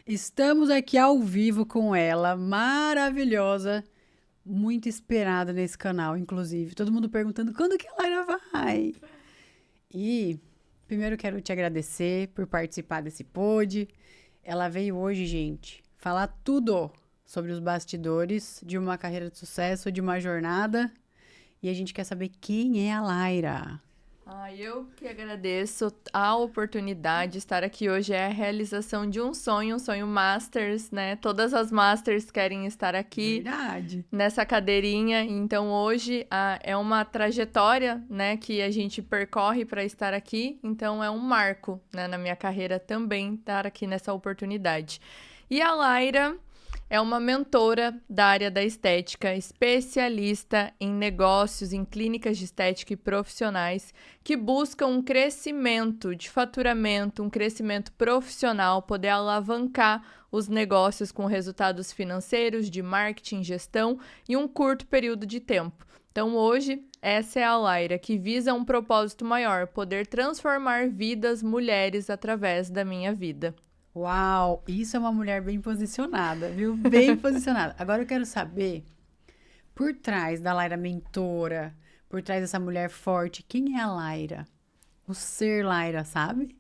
Estamos aqui ao vivo com ela, maravilhosa, muito esperada nesse canal, inclusive. Todo mundo perguntando quando que a Laira vai. E primeiro quero te agradecer por participar desse pod. Ela veio hoje, gente, falar tudo sobre os bastidores de uma carreira de sucesso, de uma jornada. E a gente quer saber quem é a Laira. Eu que agradeço a oportunidade de estar aqui hoje. É a realização de um sonho Masters, né? Todas as Masters querem estar aqui. Verdade. Nessa cadeirinha. Então, hoje é uma trajetória, né, que a gente percorre para estar aqui. Então, é um marco, né, na minha carreira também estar aqui nessa oportunidade. E a Laira é uma mentora da área da estética, especialista em negócios, em clínicas de estética e profissionais que buscam um crescimento de faturamento, um crescimento profissional, poder alavancar os negócios com resultados financeiros, de marketing, gestão em um curto período de tempo. Então, hoje, essa é a Laira, que visa um propósito maior, poder transformar vidas, mulheres, através da minha vida. Uau, isso é uma mulher bem posicionada, viu? Bem posicionada. Agora eu quero saber, por trás da Laira mentora, por trás dessa mulher forte, quem é a Laira? O ser Laira, sabe?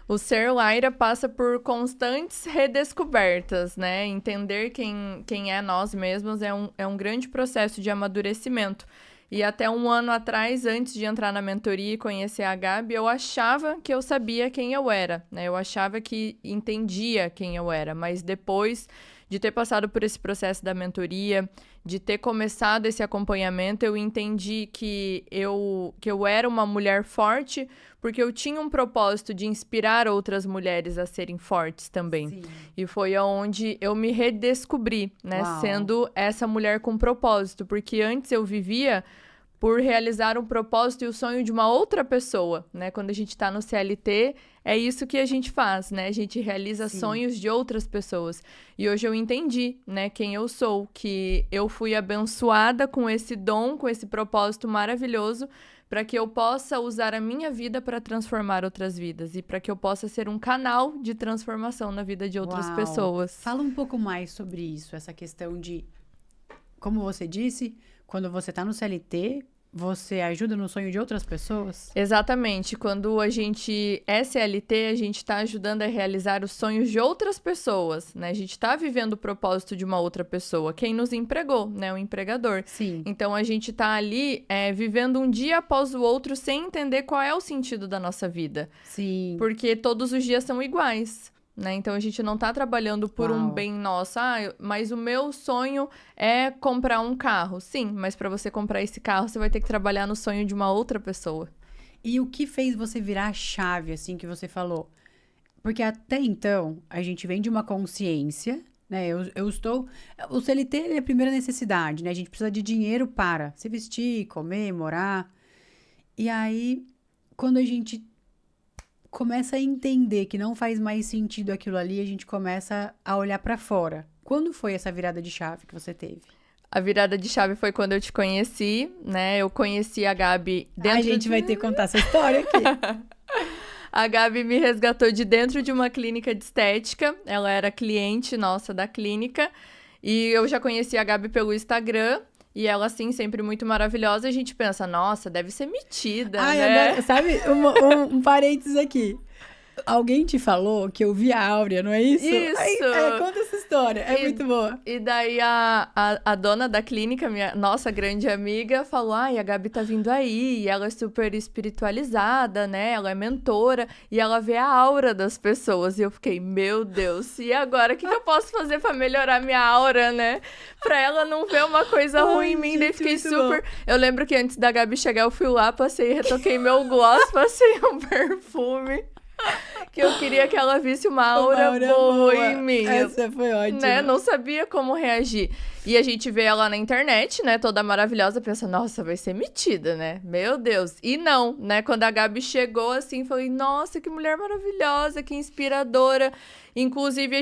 O ser Laira passa por constantes redescobertas, né? Entender quem é nós mesmos é um grande processo de amadurecimento. E até um ano atrás, antes de entrar na mentoria e conhecer a Gabi, eu achava que eu sabia quem eu era, né? Eu achava que entendia quem eu era, mas depois de ter passado por esse processo da mentoria, de ter começado esse acompanhamento, eu entendi que eu era uma mulher forte, porque eu tinha um propósito de inspirar outras mulheres a serem fortes também. Sim. E foi onde eu me redescobri, né? Uau. Sendo essa mulher com propósito, porque antes eu vivia por realizar um propósito e o sonho de uma outra pessoa, né? Quando a gente está no CLT, é isso que a gente faz, né? A gente realiza Sim. sonhos de outras pessoas. E hoje eu entendi, né, quem eu sou, que eu fui abençoada com esse dom, com esse propósito maravilhoso, para que eu possa usar a minha vida para transformar outras vidas e para que eu possa ser um canal de transformação na vida de outras Uau. pessoas. Fala um pouco mais sobre isso, essa questão de, como você disse, quando você está no CLT, você ajuda no sonho de outras pessoas? Exatamente. Quando a gente é CLT, a gente está ajudando a realizar os sonhos de outras pessoas, né? A gente está vivendo o propósito de uma outra pessoa, quem nos empregou, né? O empregador. Sim. Então, a gente está ali vivendo um dia após o outro sem entender qual é o sentido da nossa vida. Sim. Porque todos os dias são iguais. Né? Então, a gente não está trabalhando por um bem nosso. Mas o meu sonho é comprar um carro. Sim, mas para você comprar esse carro, você vai ter que trabalhar no sonho de uma outra pessoa. E o que fez você virar a chave, assim, que você falou? Porque até então, a gente vem de uma consciência, né? Eu estou... O CLT é a primeira necessidade, né? A gente precisa de dinheiro para se vestir, comer, morar. E aí, quando a gente começa a entender que não faz mais sentido aquilo ali, a gente começa a olhar para fora. Quando foi essa virada de chave que você teve? A virada de chave foi quando eu te conheci, né? Eu conheci a Gabi dentro... A gente vai ter que contar essa história aqui. A Gabi me resgatou de dentro de uma clínica de estética. Ela era cliente nossa da clínica. E eu já conheci a Gabi pelo Instagram. E ela, assim, sempre muito maravilhosa. A gente pensa, nossa, deve ser metida, né? Agora, sabe, um parênteses aqui. Alguém te falou que eu vi a Áurea, não é isso? Isso! Conta essa história, é muito boa. E daí a dona da clínica, minha nossa grande amiga, falou, a Gabi tá vindo aí, e ela é super espiritualizada, né? Ela é mentora, e ela vê a aura das pessoas. E eu fiquei, meu Deus, e agora? O que eu posso fazer pra melhorar minha aura, né? Pra ela não ver uma coisa ruim em mim. Daí fiquei super... Bom. Eu lembro que antes da Gabi chegar, eu fui lá, passei, retoquei meu gloss, passei um perfume. Que eu queria que ela visse uma aura boa em mim. Essa foi ótima. Né? Não sabia como reagir. E a gente vê ela na internet, né? Toda maravilhosa, pensa, nossa, vai ser metida, né? Meu Deus. E não, né? Quando a Gabi chegou, assim, falei, nossa, que mulher maravilhosa, que inspiradora. Inclusive,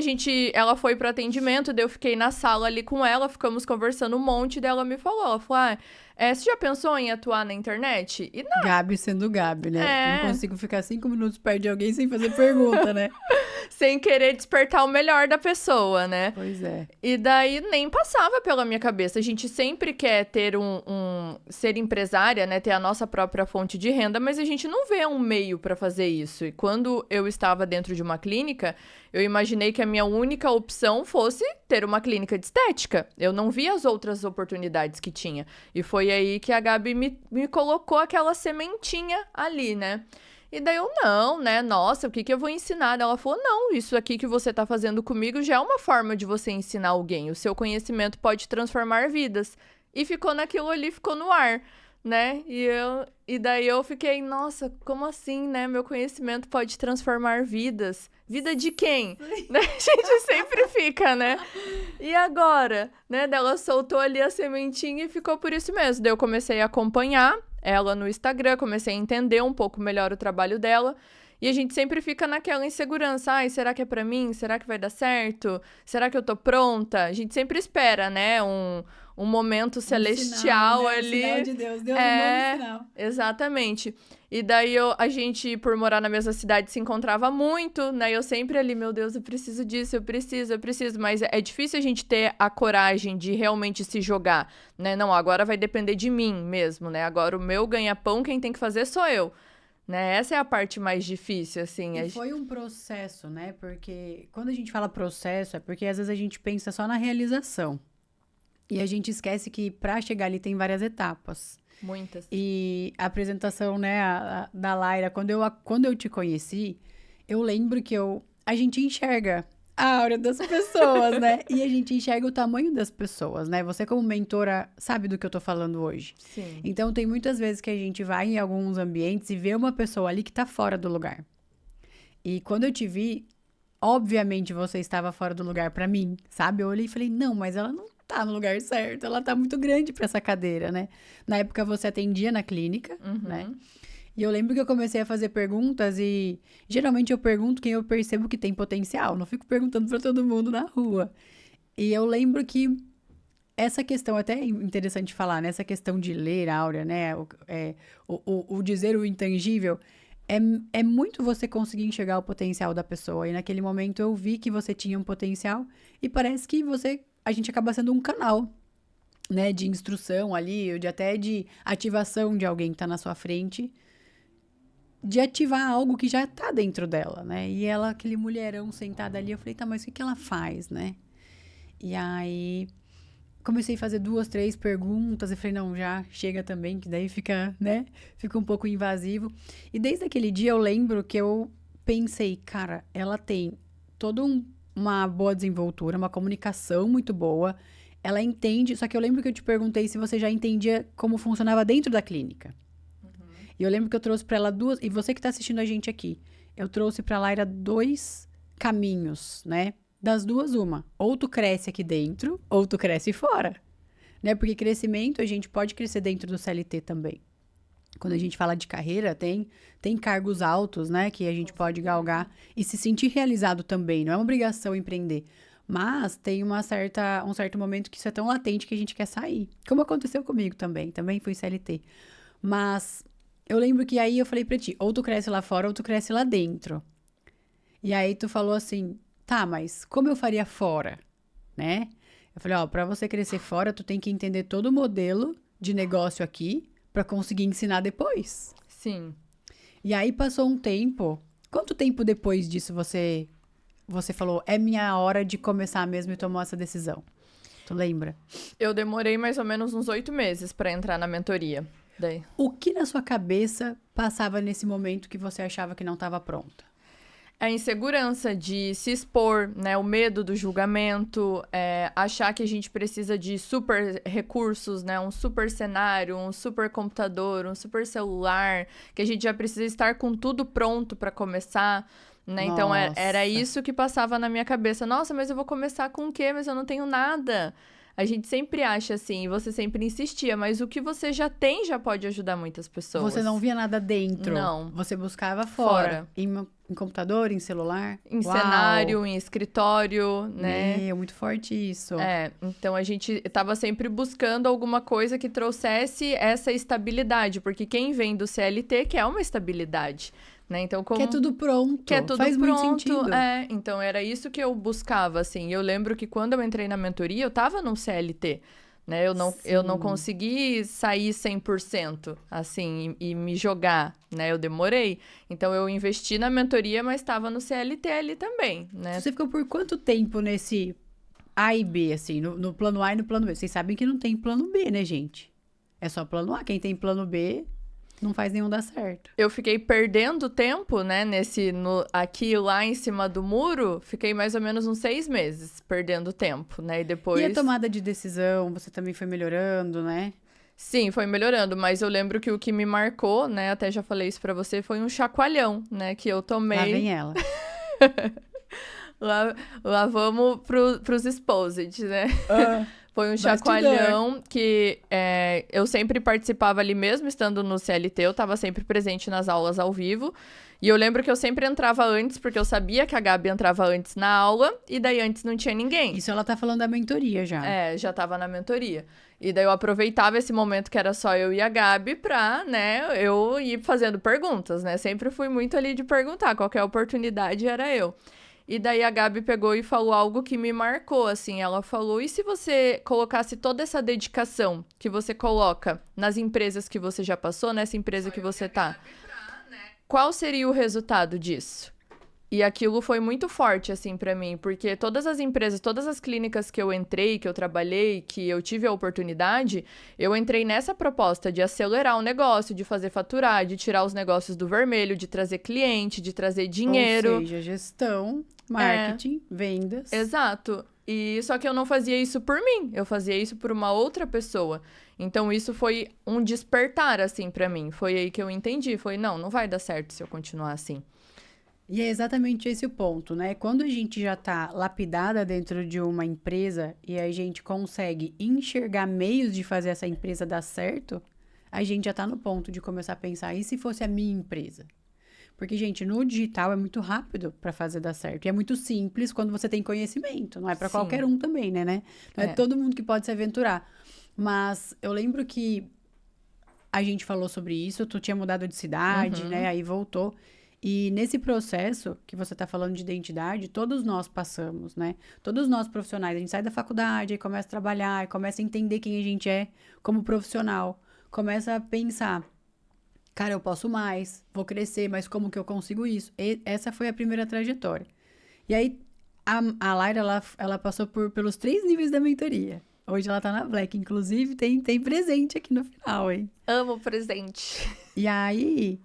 ela foi pro atendimento, daí eu fiquei na sala ali com ela, ficamos conversando um monte, daí ela me falou, ela falou, você já pensou em atuar na internet? E não. Gabi sendo Gabi, né? Não consigo ficar 5 minutos perto de alguém sem fazer fazer pergunta, né? Sem querer despertar o melhor da pessoa, né? Pois é. E daí nem passava pela minha cabeça. A gente sempre quer ter ser empresária, né? Ter a nossa própria fonte de renda, mas a gente não vê um meio para fazer isso. E quando eu estava dentro de uma clínica, eu imaginei que a minha única opção fosse ter uma clínica de estética. Eu não vi as outras oportunidades que tinha. E foi aí que a Gabi me colocou aquela sementinha ali, né? E daí eu, não, né? Nossa, o que eu vou ensinar? Ela falou, não, isso aqui que você tá fazendo comigo já é uma forma de você ensinar alguém. O seu conhecimento pode transformar vidas. E ficou naquilo ali, ficou no ar, né? E daí eu fiquei, nossa, como assim, né? Meu conhecimento pode transformar vidas. Vida de quem? Né? A gente sempre fica, né? E agora? Né? Daí ela soltou ali a sementinha e ficou por isso mesmo. Daí eu comecei a acompanhar ela no Instagram, comecei a entender um pouco melhor o trabalho dela. E a gente sempre fica naquela insegurança. Ai, será que é pra mim? Será que vai dar certo? Será que eu tô pronta? A gente sempre espera, né? Um momento celestial sinal, né? ali. Um sinal de Deus. Deus me manda um sinal. Exatamente. E daí a gente, por morar na mesma cidade, se encontrava muito, né? Eu sempre ali, meu Deus, eu preciso disso, eu preciso. Mas é difícil a gente ter a coragem de realmente se jogar, né? Não, agora vai depender de mim mesmo, né? Agora o meu ganha-pão, quem tem que fazer sou eu. Né? Essa é a parte mais difícil, assim. E foi um processo, né? Porque quando a gente fala processo, é porque às vezes a gente pensa só na realização. E a gente esquece que para chegar ali tem várias etapas. Muitas. E a apresentação, né, da Laira, quando eu te conheci, eu lembro que a gente enxerga a aura das pessoas, né? E a gente enxerga o tamanho das pessoas, né? Você como mentora sabe do que eu tô falando hoje. Sim. Então, tem muitas vezes que a gente vai em alguns ambientes e vê uma pessoa ali que tá fora do lugar. E quando eu te vi, obviamente você estava fora do lugar pra mim, sabe? Eu olhei e falei, não, mas ela não tá no lugar certo, ela tá muito grande pra essa cadeira, né? Na época você atendia na clínica, né? E eu lembro que eu comecei a fazer perguntas e geralmente eu pergunto quem eu percebo que tem potencial, não fico perguntando pra todo mundo na rua. E eu lembro que essa questão, até é interessante falar, né? Essa questão de ler, Áurea, né? O dizer o intangível, é muito você conseguir enxergar o potencial da pessoa. E naquele momento eu vi que você tinha um potencial e parece que a gente acaba sendo um canal, né, de instrução ali, até de ativação de alguém que tá na sua frente, de ativar algo que já tá dentro dela, né? E ela, aquele mulherão sentada ali, eu falei, tá, mas o que ela faz, né? E aí comecei a fazer 2, 3 perguntas e falei, não, já chega também, que daí fica, né? Fica um pouco invasivo. E desde aquele dia eu lembro que eu pensei, cara, ela tem toda uma boa desenvoltura, uma comunicação muito boa. Ela entende, só que eu lembro que eu te perguntei se você já entendia como funcionava dentro da clínica. E eu lembro que eu trouxe pra ela duas, e você que tá assistindo a gente aqui, eu trouxe pra Laira 2 caminhos, né? Das duas, uma. Ou tu cresce aqui dentro, ou tu cresce fora. Né? Porque crescimento, a gente pode crescer dentro do CLT também. Quando a gente fala de carreira, tem cargos altos, né? Que a gente pode galgar e se sentir realizado também. Não é uma obrigação empreender. Mas tem um certo momento que isso é tão latente que a gente quer sair. Como aconteceu comigo também. Também fui CLT. Mas eu lembro que aí eu falei pra ti, ou tu cresce lá fora ou tu cresce lá dentro. E aí tu falou assim, tá, mas como eu faria fora? Né? Eu falei, ó, pra você crescer fora, tu tem que entender todo o modelo de negócio aqui pra conseguir ensinar depois. Sim. E aí passou um tempo. Quanto tempo depois disso você falou, é minha hora de começar mesmo e tomou essa decisão? Tu lembra? Eu demorei mais ou menos uns 8 meses pra entrar na mentoria. Daí. O que na sua cabeça passava nesse momento que você achava que não estava pronta? A insegurança de se expor, né? O medo do julgamento, achar que a gente precisa de super recursos, né? Um super cenário, um super computador, um super celular, que a gente já precisa estar com tudo pronto para começar, né? Então, era isso que passava na minha cabeça. Nossa, mas eu vou começar com o quê? Mas eu não tenho nada. A gente sempre acha assim, e você sempre insistia, mas o que você já tem já pode ajudar muitas pessoas. Você não via nada dentro? Não. Você buscava fora. Em computador, em celular? Em cenário, em escritório, né? É muito forte isso. Então a gente tava sempre buscando alguma coisa que trouxesse essa estabilidade, porque quem vem do CLT quer uma estabilidade, né? Então, Que é tudo pronto. Que é tudo Faz pronto. muito sentido. Então era isso que eu buscava, assim. Eu lembro que quando eu entrei na mentoria, eu tava num CLT, né? Eu não consegui sair 100%, assim, e me jogar, né? Eu demorei. Então eu investi na mentoria, mas estava no CLT ali também, né? Você ficou por quanto tempo nesse A e B, assim, no plano A e no plano B? Vocês sabem que não tem plano B, né, gente? É só plano A. Quem tem plano B não faz nenhum dar certo. Eu fiquei perdendo tempo, né, aqui e lá em cima do muro, fiquei mais ou menos uns 6 meses perdendo tempo, né, e depois... E a tomada de decisão, você também foi melhorando, né? Sim, foi melhorando, mas eu lembro que o que me marcou, né, até já falei isso pra você, foi um chacoalhão, né, que eu tomei... Lá vem ela. lá vamos pros exposed, né? Foi um Bastidor. chacoalhão que eu sempre participava ali mesmo, estando no CLT, eu estava sempre presente nas aulas ao vivo. E eu lembro que eu sempre entrava antes, porque eu sabia que a Gabi entrava antes na aula, e daí antes não tinha ninguém. Isso ela tá falando da mentoria já. Já tava na mentoria. E daí eu aproveitava esse momento que era só eu e a Gabi pra, né, eu ir fazendo perguntas, né? Sempre fui muito ali de perguntar, qualquer oportunidade era eu. E daí a Gabi pegou e falou algo que me marcou, assim. Ela falou, e se você colocasse toda essa dedicação que você coloca nas empresas que você já passou, nessa empresa que você tá, qual seria o resultado disso? E aquilo foi muito forte, assim, pra mim, porque todas as empresas, todas as clínicas que eu entrei, que eu trabalhei, que eu tive a oportunidade, eu entrei nessa proposta de acelerar o negócio, de fazer faturar, de tirar os negócios do vermelho, de trazer cliente, de trazer dinheiro. Ou seja, gestão, marketing, vendas. Exato. E só que eu não fazia isso por mim, eu fazia isso por uma outra pessoa. Então isso foi um despertar, assim, pra mim. Foi aí que eu entendi, foi, não vai dar certo se eu continuar assim. E é exatamente esse o ponto, né? Quando a gente já tá lapidada dentro de uma empresa e a gente consegue enxergar meios de fazer essa empresa dar certo, a gente já tá no ponto de começar a pensar, e se fosse a minha empresa? Porque, gente, no digital é muito rápido para fazer dar certo. E é muito simples quando você tem conhecimento. Não é para qualquer um também, né? Não é todo mundo que pode se aventurar. Mas eu lembro que a gente falou sobre isso, tu tinha mudado de cidade, né? Aí voltou. E nesse processo que você tá falando de identidade, todos nós passamos, né? Todos nós profissionais, a gente sai da faculdade, aí começa a trabalhar, aí começa a entender quem a gente é como profissional. Começa a pensar, cara, eu posso mais, vou crescer, mas como que eu consigo isso? E essa foi a primeira trajetória. E aí, a Laira, ela passou pelos 3 níveis da mentoria. Hoje ela tá na Black, inclusive tem presente aqui no final, hein? Amo presente. E aí,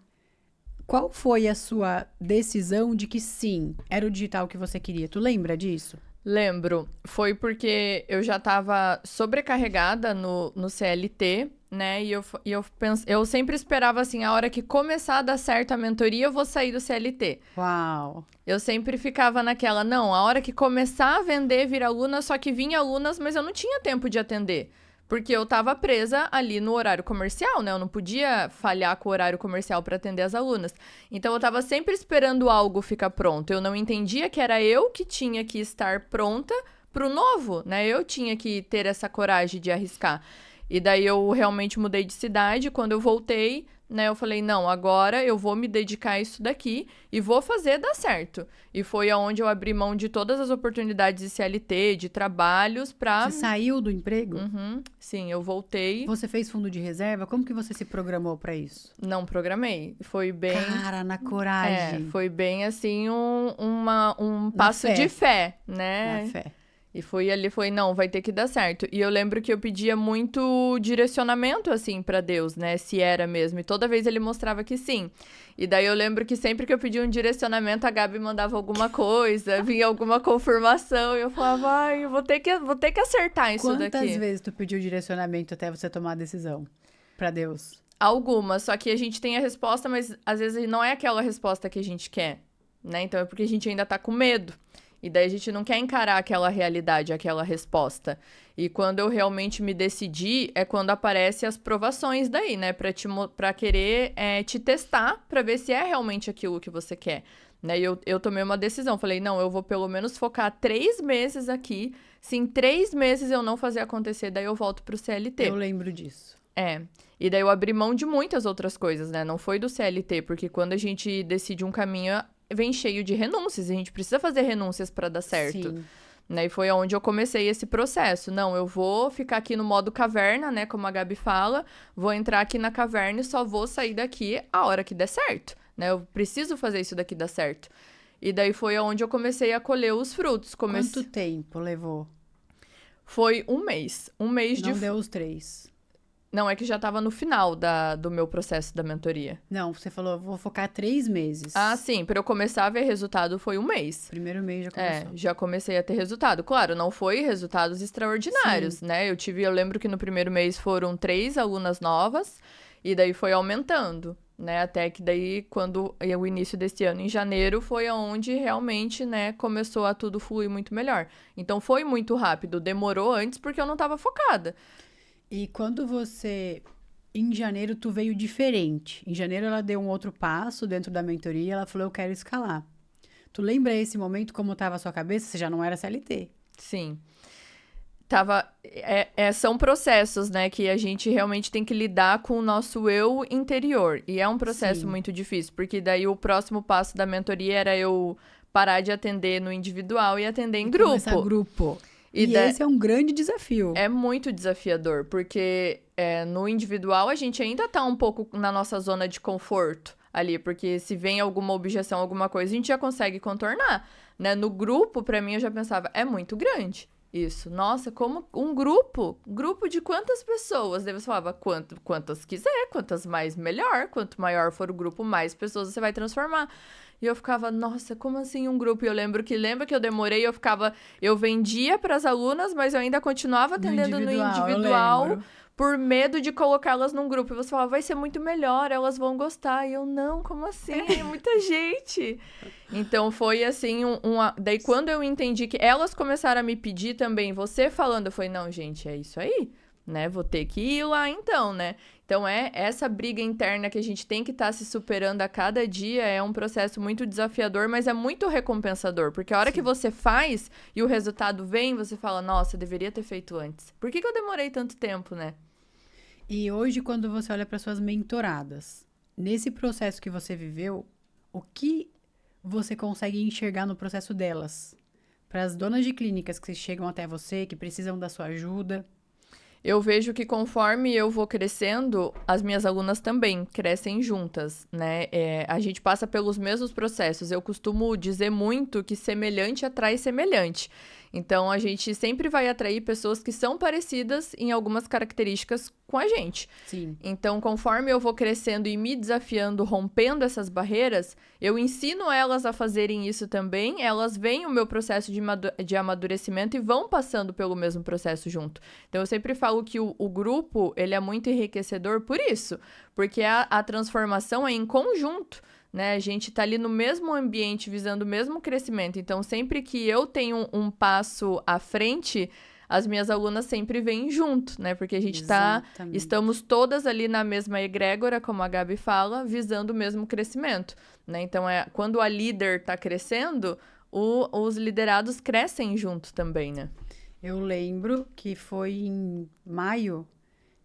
qual foi a sua decisão de que sim, era o digital que você queria? Tu lembra disso? Lembro. Foi porque eu já estava sobrecarregada no CLT, né? E eu sempre esperava assim, a hora que começar a dar certo a mentoria, eu vou sair do CLT. Uau! Eu sempre ficava naquela, não, a hora que começar a vender, vir aluna, só que vinha alunas, mas eu não tinha tempo de atender. Porque eu tava presa ali no horário comercial, né? Eu não podia falhar com o horário comercial para atender as alunas. Então, eu tava sempre esperando algo ficar pronto. Eu não entendia que era eu que tinha que estar pronta pro novo, né? Eu tinha que ter essa coragem de arriscar. E daí, eu realmente mudei de cidade. Quando eu voltei, né? Eu falei, não, agora eu vou me dedicar a isso daqui e vou fazer dar certo. E foi aonde eu abri mão de todas as oportunidades de CLT, de trabalhos pra... Você saiu do emprego? Sim, eu voltei. Você fez fundo de reserva? Como que você se programou pra isso? Não programei. Foi bem... Cara, na coragem. Foi bem, assim, um passo de fé, né? Na fé. E foi, não, vai ter que dar certo. E eu lembro que eu pedia muito direcionamento, assim, pra Deus, né? Se era mesmo. E toda vez ele mostrava que sim. E daí eu lembro que sempre que eu pedia um direcionamento, a Gabi mandava alguma coisa, vinha alguma confirmação. E eu falava, ai, eu vou ter que acertar isso daqui. Quantas vezes tu pediu direcionamento até você tomar a decisão pra Deus? Algumas, só que a gente tem a resposta, mas às vezes não é aquela resposta que a gente quer, né? Então é porque a gente ainda tá com medo. E daí a gente não quer encarar aquela realidade, aquela resposta. E quando eu realmente me decidi, é quando aparecem as provações daí, né? Pra querer te testar, pra ver se é realmente aquilo que você quer. Né? E eu tomei uma decisão, falei, não, eu vou pelo menos focar 3 meses aqui. Se em 3 meses eu não fazer acontecer, daí eu volto pro CLT. Eu lembro disso. É. E daí eu abri mão de muitas outras coisas, né? Não foi do CLT, porque quando a gente decide um caminho, vem cheio de renúncias. E a gente precisa fazer renúncias para dar certo. Sim. Né? E foi onde eu comecei esse processo. Não, eu vou ficar aqui no modo caverna, né? Como a Gabi fala. Vou entrar aqui na caverna e só vou sair daqui a hora que der certo. Né? Eu preciso fazer isso daqui dar certo. E daí foi onde eu comecei a colher os frutos. Quanto tempo levou? Foi um mês. Um mês de... Não deu os 3. Não, é que já tava no final do meu processo da mentoria. Não, você falou, vou focar 3 meses. Ah, sim. Para eu começar a ver resultado foi um mês. Primeiro mês já começou. Já comecei a ter resultado. Claro, não foi resultados extraordinários, Sim. né? Eu lembro que no primeiro mês foram 3 alunas novas, e daí foi aumentando, né? Até que daí, quando o início desse ano, em janeiro, foi onde realmente, né, começou a tudo fluir muito melhor. Então foi muito rápido, demorou antes porque eu não estava focada. E quando você... Em janeiro, tu veio diferente. Em janeiro, ela deu um outro passo dentro da mentoria. Ela falou, eu quero escalar. Tu lembra esse momento, como estava a sua cabeça? Você já não era CLT. Sim. São processos, né, que a gente realmente tem que lidar com o nosso eu interior. E é um processo Sim. muito difícil, porque daí o próximo passo da mentoria era eu parar de atender no individual e atender em grupo. Começar grupo. E esse é um grande desafio. É muito desafiador, porque no individual a gente ainda tá um pouco na nossa zona de conforto ali, porque se vem alguma objeção, alguma coisa, a gente já consegue contornar, né? No grupo, pra mim, eu já pensava, é muito grande isso. Nossa, como um grupo? Grupo de quantas pessoas? Daí você falava, quantas quiser, quantas mais melhor. Quanto maior for o grupo, mais pessoas você vai transformar. E eu ficava, nossa, como assim um grupo? E eu lembra que eu demorei, eu vendia para as alunas, mas eu ainda continuava atendendo no individual por medo de colocá-las num grupo. E você falava, vai ser muito melhor, elas vão gostar. E eu, não, como assim? É muita gente. Então foi assim, daí quando eu entendi que elas começaram a me pedir também, você falando, eu falei, não, gente, é isso aí, né? Vou ter que ir lá então, né? Então, essa briga interna que a gente tem que estar se superando a cada dia é um processo muito desafiador, mas é muito recompensador. Porque a hora que você faz e o resultado vem, você fala, nossa, deveria ter feito antes. Por que eu demorei tanto tempo, né? E hoje, quando você olha para suas mentoradas, nesse processo que você viveu, o que você consegue enxergar no processo delas? Para as donas de clínicas que chegam até você, que precisam da sua ajuda... Eu vejo que conforme eu vou crescendo, as minhas alunas também crescem juntas, né? A gente passa pelos mesmos processos. Eu costumo dizer muito que semelhante atrai semelhante. Então, a gente sempre vai atrair pessoas que são parecidas em algumas características com a gente. Sim. Então, conforme eu vou crescendo e me desafiando, rompendo essas barreiras, eu ensino elas a fazerem isso também, elas veem o meu processo de amadurecimento e vão passando pelo mesmo processo junto. Então, eu sempre falo que o grupo, ele é muito enriquecedor por isso, porque a transformação é em conjunto. Né? A gente tá ali no mesmo ambiente, visando o mesmo crescimento. Então, sempre que eu tenho um passo à frente, as minhas alunas sempre vêm junto, né? Porque a gente estamos todas ali na mesma egrégora, como a Gabi fala, visando o mesmo crescimento, né? Então, quando a líder tá crescendo, os liderados crescem junto também, né? Eu lembro que foi em maio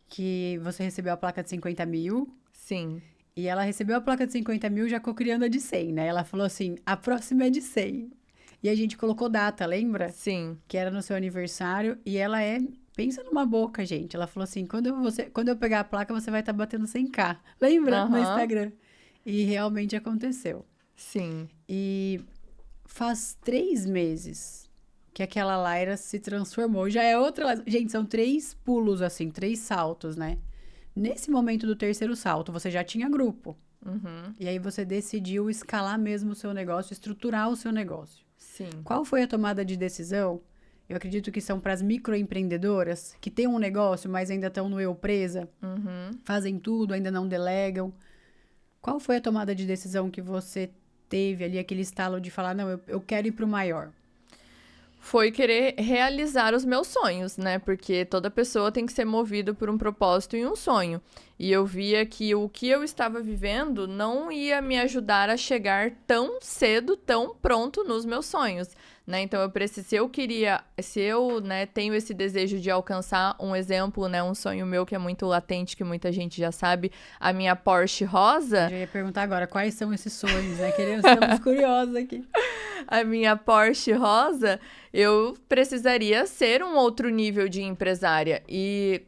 que você recebeu a placa de 50 mil. Sim. E ela recebeu a placa de 50 mil já co-criando a de 100, né? Ela falou assim, a próxima é de 100. E a gente colocou data, lembra? Sim. Que era no seu aniversário. E ela pensa numa boca, gente. Ela falou assim, quando eu pegar a placa, você vai estar batendo 100k. Lembra? No Instagram. E realmente aconteceu. Sim. E faz 3 meses que aquela Laira se transformou. Já é outra... Gente, são 3 pulos, assim, 3 saltos, né? Nesse momento do terceiro salto, você já tinha grupo. Uhum. E aí você decidiu escalar mesmo o seu negócio, estruturar o seu negócio. Sim. Qual foi a tomada de decisão? Eu acredito que são para as microempreendedoras que têm um negócio, mas ainda estão no eu presa, fazem tudo, ainda não delegam. Qual foi a tomada de decisão que você teve ali, aquele estalo de falar, não, eu quero ir para o maior? Foi querer realizar os meus sonhos, né? Porque toda pessoa tem que ser movida por um propósito e um sonho. E eu via que o que eu estava vivendo não ia me ajudar a chegar tão cedo, tão pronto nos meus sonhos, né? Então, se eu, né, tenho esse desejo de alcançar um exemplo, né, um sonho meu que é muito latente, que muita gente já sabe, a minha Porsche rosa, Eu já ia perguntar agora, quais são esses sonhos, né? Estamos curiosos aqui. a minha Porsche rosa, eu precisaria ser um outro nível de empresária. E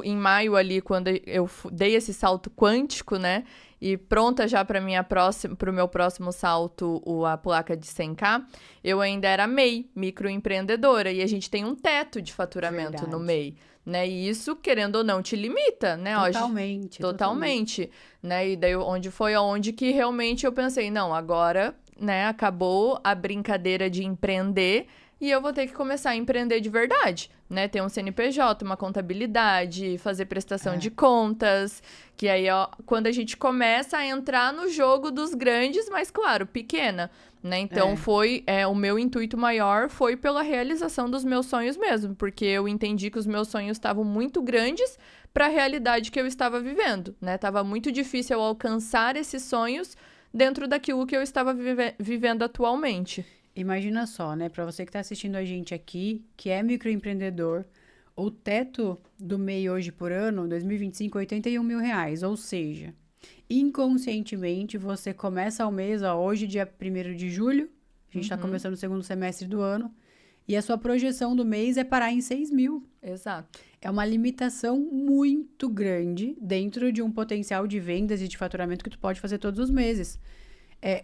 em maio ali, quando eu dei esse salto quântico, né? E pronta já para o meu próximo salto, a placa de 100K, eu ainda era MEI, microempreendedora, e a gente tem um teto de faturamento no MEI, né? E isso, querendo ou não, te limita, né? Totalmente. Né? E daí, onde que realmente eu pensei, não, agora, né, acabou a brincadeira de empreender e eu vou ter que começar a empreender de verdade, né? Ter um CNPJ, uma contabilidade, fazer prestação de contas, que aí, ó, quando a gente começa a entrar no jogo dos grandes, mas claro, pequena, né? Então, o meu intuito maior foi pela realização dos meus sonhos mesmo, porque eu entendi que os meus sonhos estavam muito grandes para a realidade que eu estava vivendo, né? Tava muito difícil eu alcançar esses sonhos dentro daquilo que eu estava vivendo atualmente. Imagina só, né? Para você que está assistindo a gente aqui, que é microempreendedor, o teto do MEI hoje por ano, 2025, R$ 81 mil. Ou seja, inconscientemente você começa o mês, ó, hoje, dia 1º de julho, a gente está começando o segundo semestre do ano, e a sua projeção do mês é parar em 6 mil. Exato. É uma limitação muito grande dentro de um potencial de vendas e de faturamento que tu pode fazer todos os meses.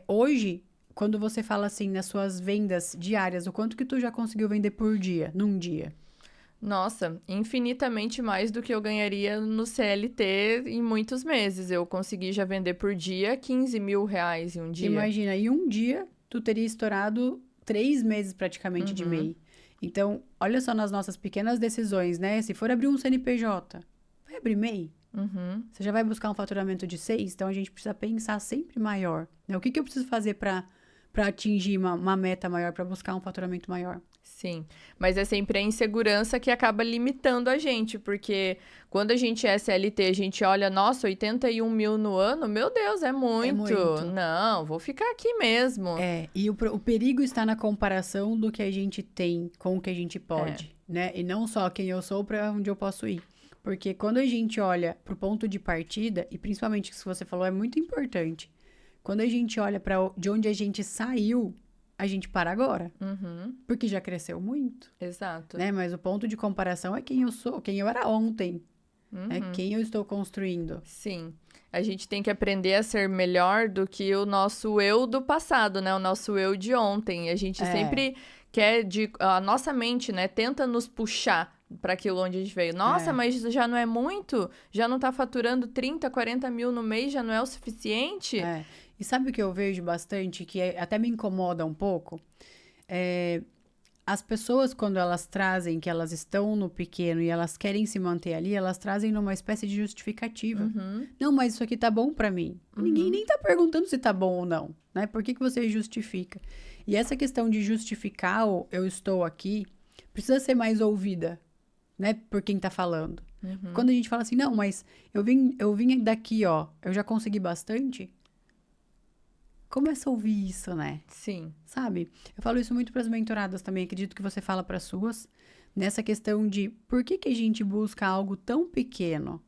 Hoje, quando você fala assim nas suas vendas diárias, o quanto que tu já conseguiu vender por dia, num dia? Nossa, infinitamente mais do que eu ganharia no CLT em muitos meses. Eu consegui já vender por dia R$ 15 mil em um dia. Imagina, em um dia, tu teria estourado 3 meses praticamente de MEI. Então, olha só nas nossas pequenas decisões, né? Se for abrir um CNPJ, vai abrir MEI? Você já vai buscar um faturamento de 6, então a gente precisa pensar sempre maior, né? O que eu preciso fazer para atingir uma meta maior, para buscar um faturamento maior? Sim, mas é sempre a insegurança que acaba limitando a gente, porque quando a gente é CLT, a gente olha, nossa, 81 mil no ano, meu Deus, é muito. Não, vou ficar aqui mesmo. E o perigo está na comparação do que a gente tem com o que a gente pode, né? E não só quem eu sou para onde eu posso ir. Porque quando a gente olha para o ponto de partida, e principalmente isso que você falou é muito importante, quando a gente olha para de onde a gente saiu, a gente para agora. Porque já cresceu muito. Exato. Né? Mas o ponto de comparação é quem eu sou, quem eu era ontem. É quem eu estou construindo. Sim. A gente tem que aprender a ser melhor do que o nosso eu do passado, né? O nosso eu de ontem. A gente sempre quer a nossa mente, né? Tenta nos puxar para aquilo onde a gente veio. Nossa, mas já não é muito? Já não tá faturando 30, 40 mil no mês? Já não é o suficiente? E sabe o que eu vejo bastante, que até me incomoda um pouco? As pessoas, quando elas trazem que elas estão no pequeno e elas querem se manter ali, elas trazem numa espécie de justificativa. Não, mas isso aqui tá bom pra mim. Ninguém nem tá perguntando se tá bom ou não, né? Por que você justifica? E essa questão de justificar o eu estou aqui precisa ser mais ouvida, né? Por quem tá falando. Quando a gente fala assim, não, mas eu vim daqui, ó, eu já consegui bastante. Começa a ouvir isso, né? Sim. Sabe? Eu falo isso muito para as mentoradas também, acredito que você fala para as suas, nessa questão de por que a gente busca algo tão pequeno,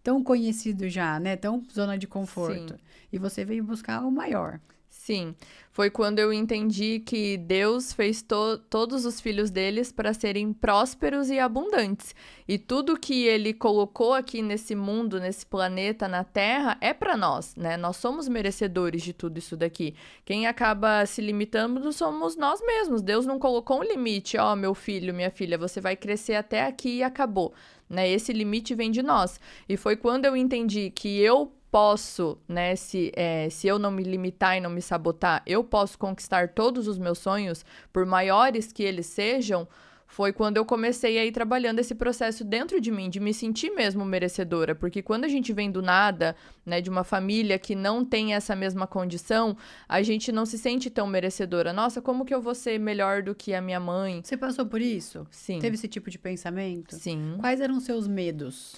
tão conhecido já, né? Tão zona de conforto. Sim. E você veio buscar o maior. Sim, foi quando eu entendi que Deus fez todos os filhos deles para serem prósperos e abundantes. E tudo que ele colocou aqui nesse mundo, nesse planeta, na Terra, é para nós, né? Nós somos merecedores de tudo isso daqui. Quem acaba se limitando somos nós mesmos. Deus não colocou um limite, ó, meu filho, minha filha, você vai crescer até aqui e acabou, né? Esse limite vem de nós. E foi quando eu entendi que eu posso, né, se eu não me limitar e não me sabotar, eu posso conquistar todos os meus sonhos, por maiores que eles sejam, foi quando eu comecei a ir trabalhando esse processo dentro de mim, de me sentir mesmo merecedora, porque quando a gente vem do nada, né, de uma família que não tem essa mesma condição, a gente não se sente tão merecedora. Nossa, como que eu vou ser melhor do que a minha mãe? Você passou por isso? Sim. Teve esse tipo de pensamento? Sim. Quais eram os seus medos?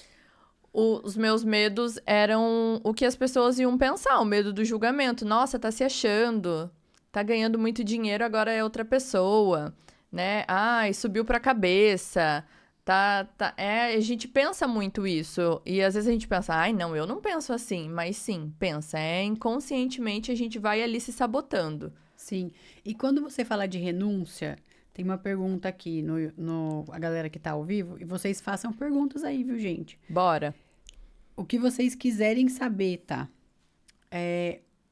Os meus medos eram o que as pessoas iam pensar, o medo do julgamento. Nossa, tá se achando, tá ganhando muito dinheiro, agora é outra pessoa, né? Ai, subiu pra cabeça. A gente pensa muito isso. E às vezes a gente pensa, ai, não, eu não penso assim. Mas sim, pensa. Inconscientemente a gente vai ali se sabotando. Sim. E quando você fala de renúncia, tem uma pergunta aqui a galera que tá ao vivo, e vocês façam perguntas aí, viu, gente? Bora. O que vocês quiserem saber, tá?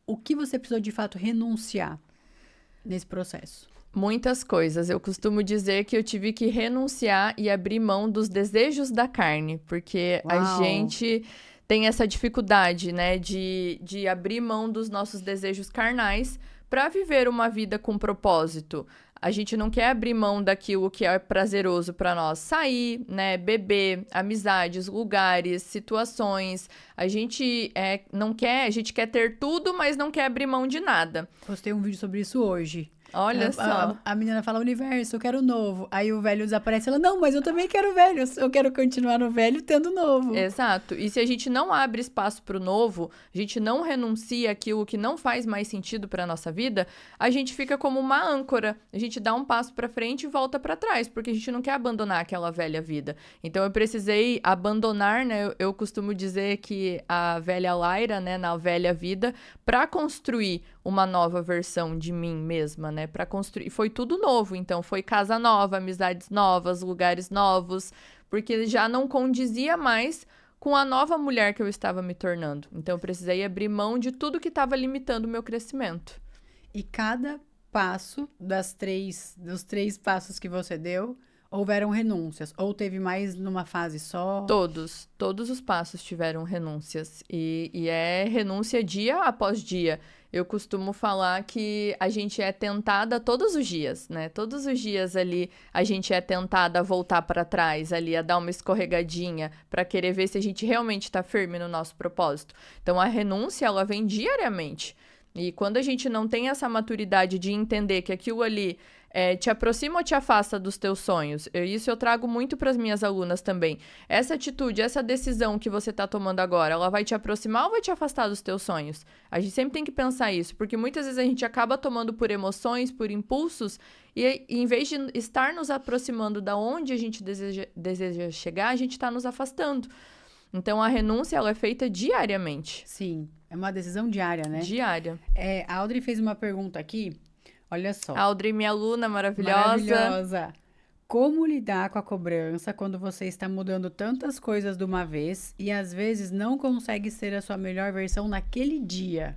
O que você precisou de fato renunciar nesse processo? Muitas coisas. Eu costumo dizer que eu tive que renunciar e abrir mão dos desejos da carne, porque a Uau. gente tem essa dificuldade, né, de abrir mão dos nossos desejos carnais para viver uma vida com propósito. A gente não quer abrir mão daquilo que é prazeroso para nós. Sair, né, beber, amizades, lugares, situações. A gente não quer, a gente quer ter tudo, mas não quer abrir mão de nada. Postei um vídeo sobre isso hoje. Olha só. A menina fala, universo, eu quero novo. Aí o velho desaparece, ela, não, mas eu também quero velho. Eu quero continuar no velho tendo novo. Exato. E se a gente não abre espaço para o novo, a gente não renuncia aquilo que não faz mais sentido para nossa vida, a gente fica como uma âncora. A gente dá um passo para frente e volta para trás, porque a gente não quer abandonar aquela velha vida. Então eu precisei abandonar, né? Eu costumo dizer que a velha Laira, né, na velha vida, para construir uma nova versão de mim mesma, né? Para construir. Foi tudo novo, então foi casa nova, amizades novas, lugares novos, porque já não condizia mais com a nova mulher que eu estava me tornando. Então eu precisei abrir mão de tudo que estava limitando o meu crescimento. E cada passo dos três passos que você deu, houveram renúncias? Ou teve mais numa fase só? Todos os passos tiveram renúncias. E é renúncia dia após dia. Eu costumo falar que a gente é tentada todos os dias, né? Todos os dias ali a gente é tentada a voltar para trás, ali a dar uma escorregadinha para querer ver se a gente realmente está firme no nosso propósito. Então a renúncia, ela vem diariamente. E quando a gente não tem essa maturidade de entender que aquilo ali te aproxima ou te afasta dos teus sonhos? Isso eu trago muito para as minhas alunas também. Essa atitude, essa decisão que você está tomando agora, ela vai te aproximar ou vai te afastar dos teus sonhos? A gente sempre tem que pensar isso, porque muitas vezes a gente acaba tomando por emoções, por impulsos, e em vez de estar nos aproximando da onde a gente deseja chegar, a gente está nos afastando. Então, a renúncia, ela é feita diariamente. Sim, é uma decisão diária, né? Diária. A Audrey fez uma pergunta aqui, olha só. Audrey, minha aluna maravilhosa. Maravilhosa. Como lidar com a cobrança quando você está mudando tantas coisas de uma vez e às vezes não consegue ser a sua melhor versão naquele dia?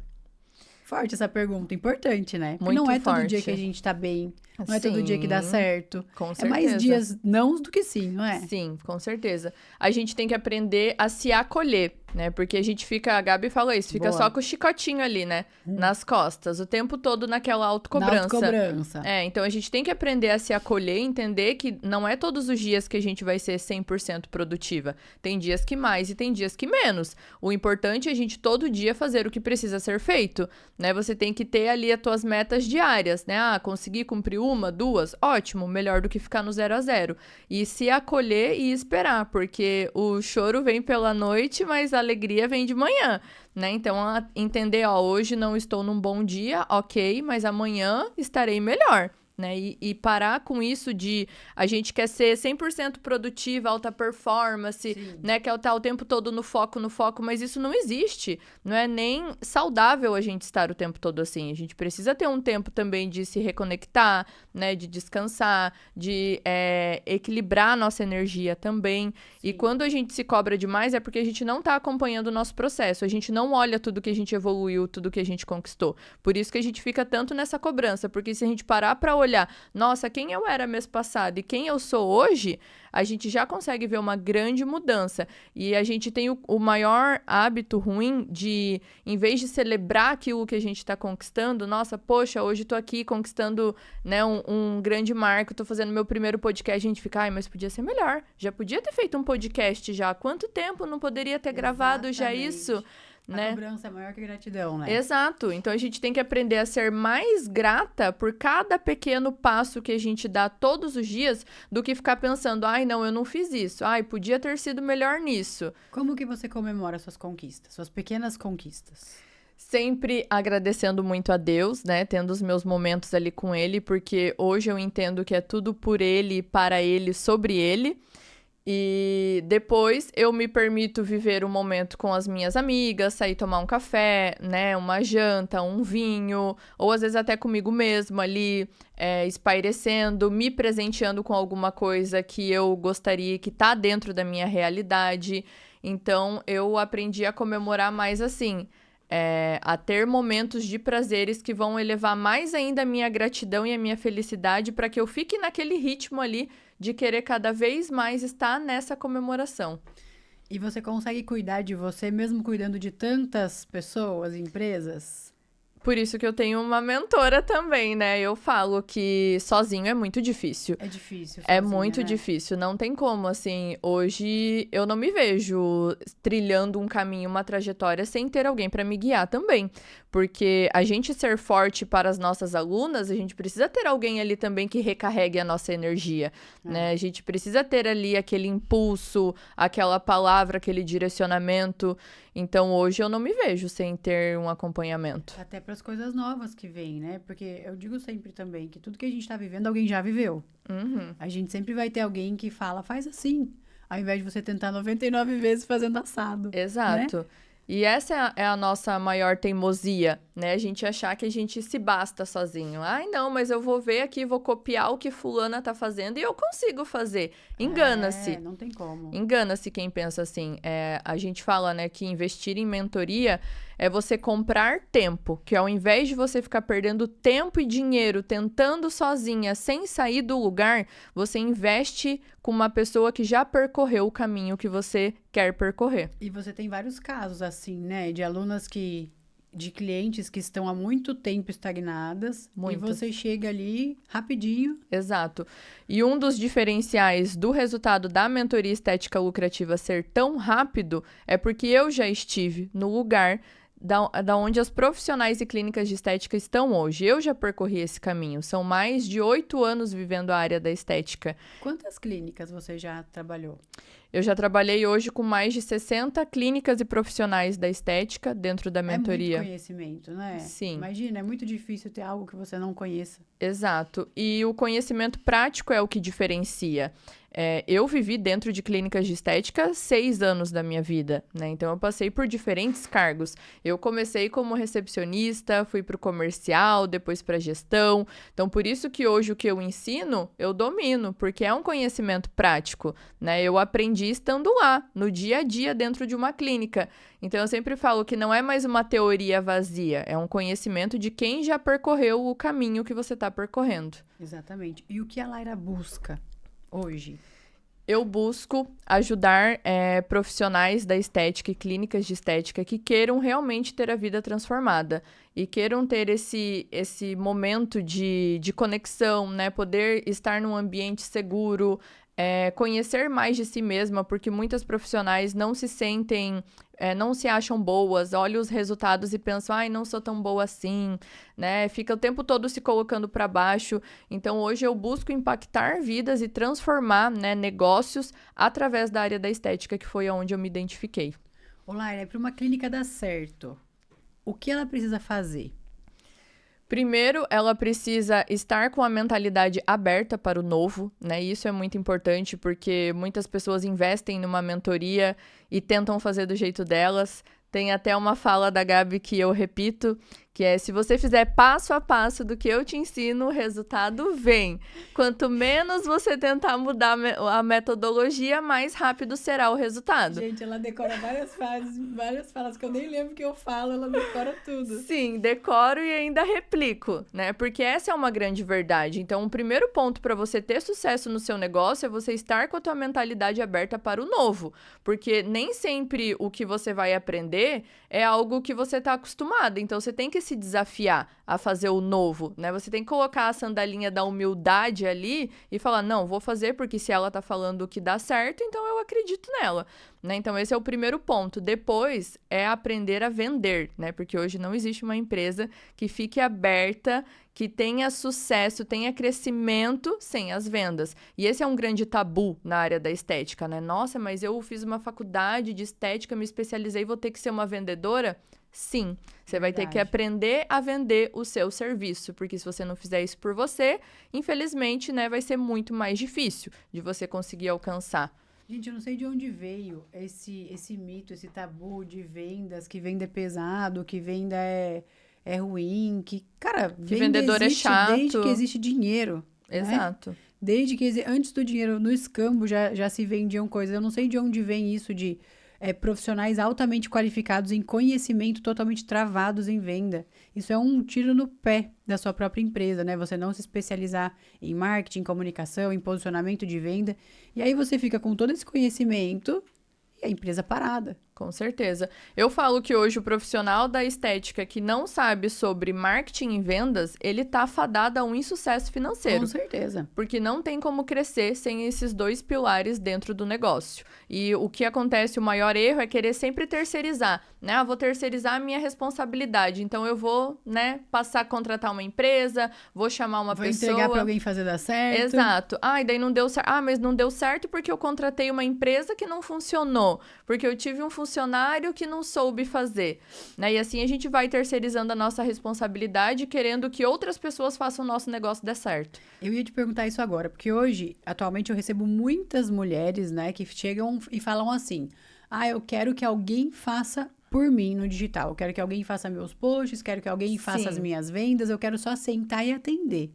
Forte essa pergunta, importante, né? Porque Muito não é todo forte. dia que a gente tá bem, não é todo dia que dá certo. Com certeza. É mais dias não do que sim, não é? Sim, com certeza. A gente tem que aprender a se acolher, né? Porque a gente fica, a Gabi falou isso, fica Boa. só com o chicotinho ali, né? Nas costas, o tempo todo naquela autocobrança. Na autocobrança. Então a gente tem que aprender a se acolher, entender que não é todos os dias que a gente vai ser 100% produtiva. Tem dias que mais e tem dias que menos. O importante é a gente todo dia fazer o que precisa ser feito, né? Você tem que ter ali as tuas metas diárias, né? Conseguir cumprir 1, 2, ótimo, melhor do que ficar no 0 a 0. E se acolher e esperar, porque o choro vem pela noite, mas a alegria vem de manhã, né? Então, entender, hoje não estou num bom dia, ok, mas amanhã estarei melhor, né? E parar com isso de a gente quer ser 100% produtiva, alta performance, Sim. né? Quer estar o tempo todo no foco, mas isso não existe. Não é nem saudável a gente estar o tempo todo assim. A gente precisa ter um tempo também de se reconectar, né? De descansar, de equilibrar a nossa energia também. Sim. E quando a gente se cobra demais é porque a gente não está acompanhando o nosso processo. A gente não olha tudo que a gente evoluiu, tudo que a gente conquistou. Por isso que a gente fica tanto nessa cobrança. Porque se a gente parar para olhar, nossa, quem eu era mês passado e quem eu sou hoje, a gente já consegue ver uma grande mudança. E a gente tem o maior hábito ruim de, em vez de celebrar aquilo que a gente está conquistando, nossa, poxa, hoje tô aqui conquistando, né, um grande marco, tô fazendo meu primeiro podcast, a gente fica, mas podia ser melhor. Já podia ter feito um podcast já. Quanto tempo não poderia ter gravado já isso? Né? A cobrança é maior que a gratidão, né? Exato. Então, a gente tem que aprender a ser mais grata por cada pequeno passo que a gente dá todos os dias do que ficar pensando, não, eu não fiz isso. Podia ter sido melhor nisso. Como que você comemora suas conquistas, suas pequenas conquistas? Sempre agradecendo muito a Deus, né? Tendo os meus momentos ali com Ele, porque hoje eu entendo que é tudo por Ele, para Ele, sobre Ele. E depois eu me permito viver um momento com as minhas amigas, sair tomar um café, né? Uma janta, um vinho, ou às vezes até comigo mesmo ali, espairecendo, me presenteando com alguma coisa que eu gostaria, que tá dentro da minha realidade. Então eu aprendi a comemorar mais assim. A ter momentos de prazeres que vão elevar mais ainda a minha gratidão e a minha felicidade para que eu fique naquele ritmo ali de querer cada vez mais estar nessa comemoração. E você consegue cuidar de você mesmo cuidando de tantas pessoas, empresas? Por isso que eu tenho uma mentora também, né? Eu falo que sozinho é muito difícil. É difícil. É Sozinha, muito né? difícil, não tem como, assim, hoje eu não me vejo trilhando um caminho, uma trajetória sem ter alguém para me guiar também, porque a gente ser forte para as nossas alunas, a gente precisa ter alguém ali também que recarregue a nossa energia, né? A gente precisa ter ali aquele impulso, aquela palavra, aquele direcionamento, então hoje eu não me vejo sem ter um acompanhamento. Até para as coisas novas que vêm, né? Porque eu digo sempre também que tudo que a gente tá vivendo, alguém já viveu. Uhum. A gente sempre vai ter alguém que fala, faz assim, ao invés de você tentar 99 vezes fazendo assado. Exato. Né? E essa é a nossa maior teimosia, né? A gente achar que a gente se basta sozinho. Ai, não, mas eu vou ver aqui, vou copiar o que fulana tá fazendo e eu consigo fazer. Engana-se. Não tem como. Engana-se quem pensa assim. A gente fala, né, que investir em mentoria é você comprar tempo, que ao invés de você ficar perdendo tempo e dinheiro tentando sozinha, sem sair do lugar, você investe com uma pessoa que já percorreu o caminho que você quer percorrer. E você tem vários casos assim, né? De clientes que estão há muito tempo estagnadas. Muitas. E você chega ali rapidinho. Exato. E um dos diferenciais do resultado da mentoria estética lucrativa ser tão rápido é porque eu já estive no lugar da onde as profissionais e clínicas de estética estão hoje. Eu já percorri esse caminho. São mais de 8 anos vivendo a área da estética. Quantas clínicas você já trabalhou? Eu já trabalhei hoje com mais de 60 clínicas e profissionais da estética dentro da mentoria. É muito conhecimento, né? Sim. Imagina, é muito difícil ter algo que você não conheça. Exato. E o conhecimento prático é o que diferencia. Eu vivi dentro de clínicas de estética 6 anos da minha vida, né? Então, eu passei por diferentes cargos. Eu comecei como recepcionista, fui para o comercial, depois para gestão. Então, por isso que hoje o que eu ensino, eu domino, porque é um conhecimento prático, né? Eu aprendi estando lá, no dia a dia, dentro de uma clínica. Então, eu sempre falo que não é mais uma teoria vazia, é um conhecimento de quem já percorreu o caminho que você está percorrendo. Exatamente. E o que a Laira busca hoje? Eu busco ajudar profissionais da estética e clínicas de estética que queiram realmente ter a vida transformada e queiram ter esse momento de conexão, né? Poder estar num ambiente seguro, conhecer mais de si mesma, porque muitas profissionais não se sentem, não se acham boas, olham os resultados e pensam, ai, não sou tão boa assim, né? Fica o tempo todo se colocando para baixo. Então, hoje eu busco impactar vidas e transformar, né, negócios através da área da estética, que foi onde eu me identifiquei. Olá, para uma clínica dar certo, o que ela precisa fazer? Primeiro, ela precisa estar com a mentalidade aberta para o novo, né? Isso é muito importante porque muitas pessoas investem numa mentoria e tentam fazer do jeito delas. Tem até uma fala da Gabi que eu repito, que é: se você fizer passo a passo do que eu te ensino, o resultado vem. Quanto menos você tentar mudar a metodologia, mais rápido será o resultado. Gente, ela decora várias falas que eu nem lembro que eu falo, ela decora tudo. Sim, decoro e ainda replico, né? Porque essa é uma grande verdade. Então, o primeiro ponto para você ter sucesso no seu negócio é você estar com a tua mentalidade aberta para o novo. Porque nem sempre o que você vai aprender é algo que você está acostumado. Então, você tem que se desafiar a fazer o novo, né? Você tem que colocar a sandalinha da humildade ali e falar, não, vou fazer porque se ela tá falando que dá certo, então eu acredito nela, né? Então, esse é o primeiro ponto. Depois, é aprender a vender, né? Porque hoje não existe uma empresa que fique aberta, que tenha sucesso, tenha crescimento sem as vendas. E esse é um grande tabu na área da estética, né? Nossa, mas eu fiz uma faculdade de estética, me especializei, vou ter que ser uma vendedora? Sim, você vai ter que Verdade. aprender a vender o seu serviço, porque se você não fizer isso por você, infelizmente, né, vai ser muito mais difícil de você conseguir alcançar. Gente, eu não sei de onde veio esse mito, esse tabu de vendas, que venda é pesado, que venda é ruim, que, cara, Que venda vendedor é existe desde que chato. existe dinheiro, né? Exato. Desde que antes do dinheiro, no escambo já se vendiam coisas. Eu não sei de onde vem isso de profissionais altamente qualificados em conhecimento totalmente travados em venda. Isso é um tiro no pé da sua própria empresa, né? Você não se especializar em marketing, comunicação, em posicionamento de venda. E aí você fica com todo esse conhecimento e a empresa parada. Com certeza. Eu falo que hoje o profissional da estética que não sabe sobre marketing e vendas, ele tá fadado a um insucesso Com financeiro. certeza. Porque não tem como crescer sem esses dois pilares dentro do negócio. E o que acontece, o maior erro é querer sempre terceirizar, né? Ah, vou terceirizar a minha responsabilidade, então eu vou, né, passar a contratar uma empresa, vou chamar uma Vou pessoa. entregar para alguém fazer dar certo. Exato. Ah, e daí não deu certo. Ah, mas não deu certo porque eu contratei uma empresa que não funcionou, porque eu tive um funcionário que não soube fazer, né? E assim a gente vai terceirizando a nossa responsabilidade, querendo que outras pessoas façam o nosso negócio dar certo. Eu ia te perguntar isso agora, porque hoje, atualmente, eu recebo muitas mulheres, né, que chegam e falam assim: ah, eu quero que alguém faça por mim no digital. Eu quero que alguém faça meus posts, quero que alguém faça as Sim. minhas vendas, eu quero só sentar e atender.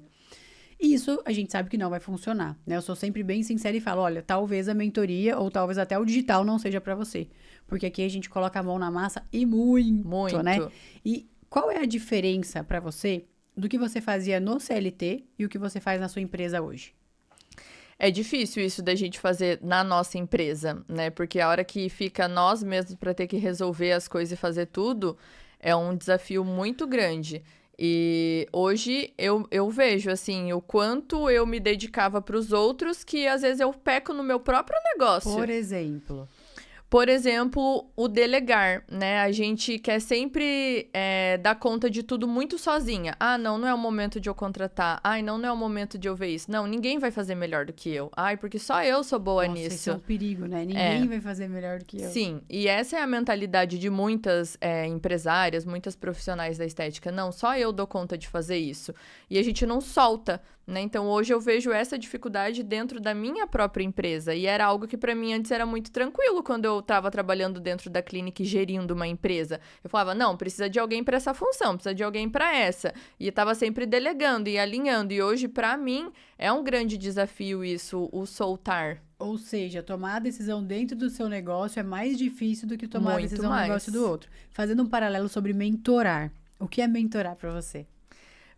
E isso a gente sabe que não vai funcionar, né? Eu sou sempre bem sincera e falo: olha, talvez a mentoria ou talvez até o digital não seja para você. Porque aqui a gente coloca a mão na massa e muito, né? Muito. E qual é a diferença para você do que você fazia no CLT e o que você faz na sua empresa hoje? É difícil isso da gente fazer na nossa empresa, né? Porque a hora que fica nós mesmos para ter que resolver as coisas e fazer tudo, é um desafio muito grande. E hoje eu vejo, assim, o quanto eu me dedicava para os outros, que às vezes eu peco no meu próprio negócio. Por exemplo. Por exemplo, o delegar, né? A gente quer sempre dar conta de tudo muito sozinha. Ah, não é o momento de eu contratar. Ai, não é o momento de eu ver isso. Não, ninguém vai fazer melhor do que eu. Ai, porque só eu sou boa Nossa, nisso. isso é um perigo, né? É. Ninguém vai fazer melhor do que eu. Sim, e essa é a mentalidade de muitas empresárias, muitas profissionais da estética. Não, só eu dou conta de fazer isso. E a gente não solta, né? Então, hoje eu vejo essa dificuldade dentro da minha própria empresa. E era algo que para mim antes era muito tranquilo quando eu estava trabalhando dentro da clínica e gerindo uma empresa. Eu falava, não, precisa de alguém para essa função, precisa de alguém para essa. E estava sempre delegando e alinhando. E hoje, para mim, é um grande desafio isso, o soltar. Ou seja, tomar a decisão dentro do seu negócio é mais difícil do que tomar a Muito decisão no mais. negócio do outro. Fazendo um paralelo sobre mentorar. O que é mentorar para você?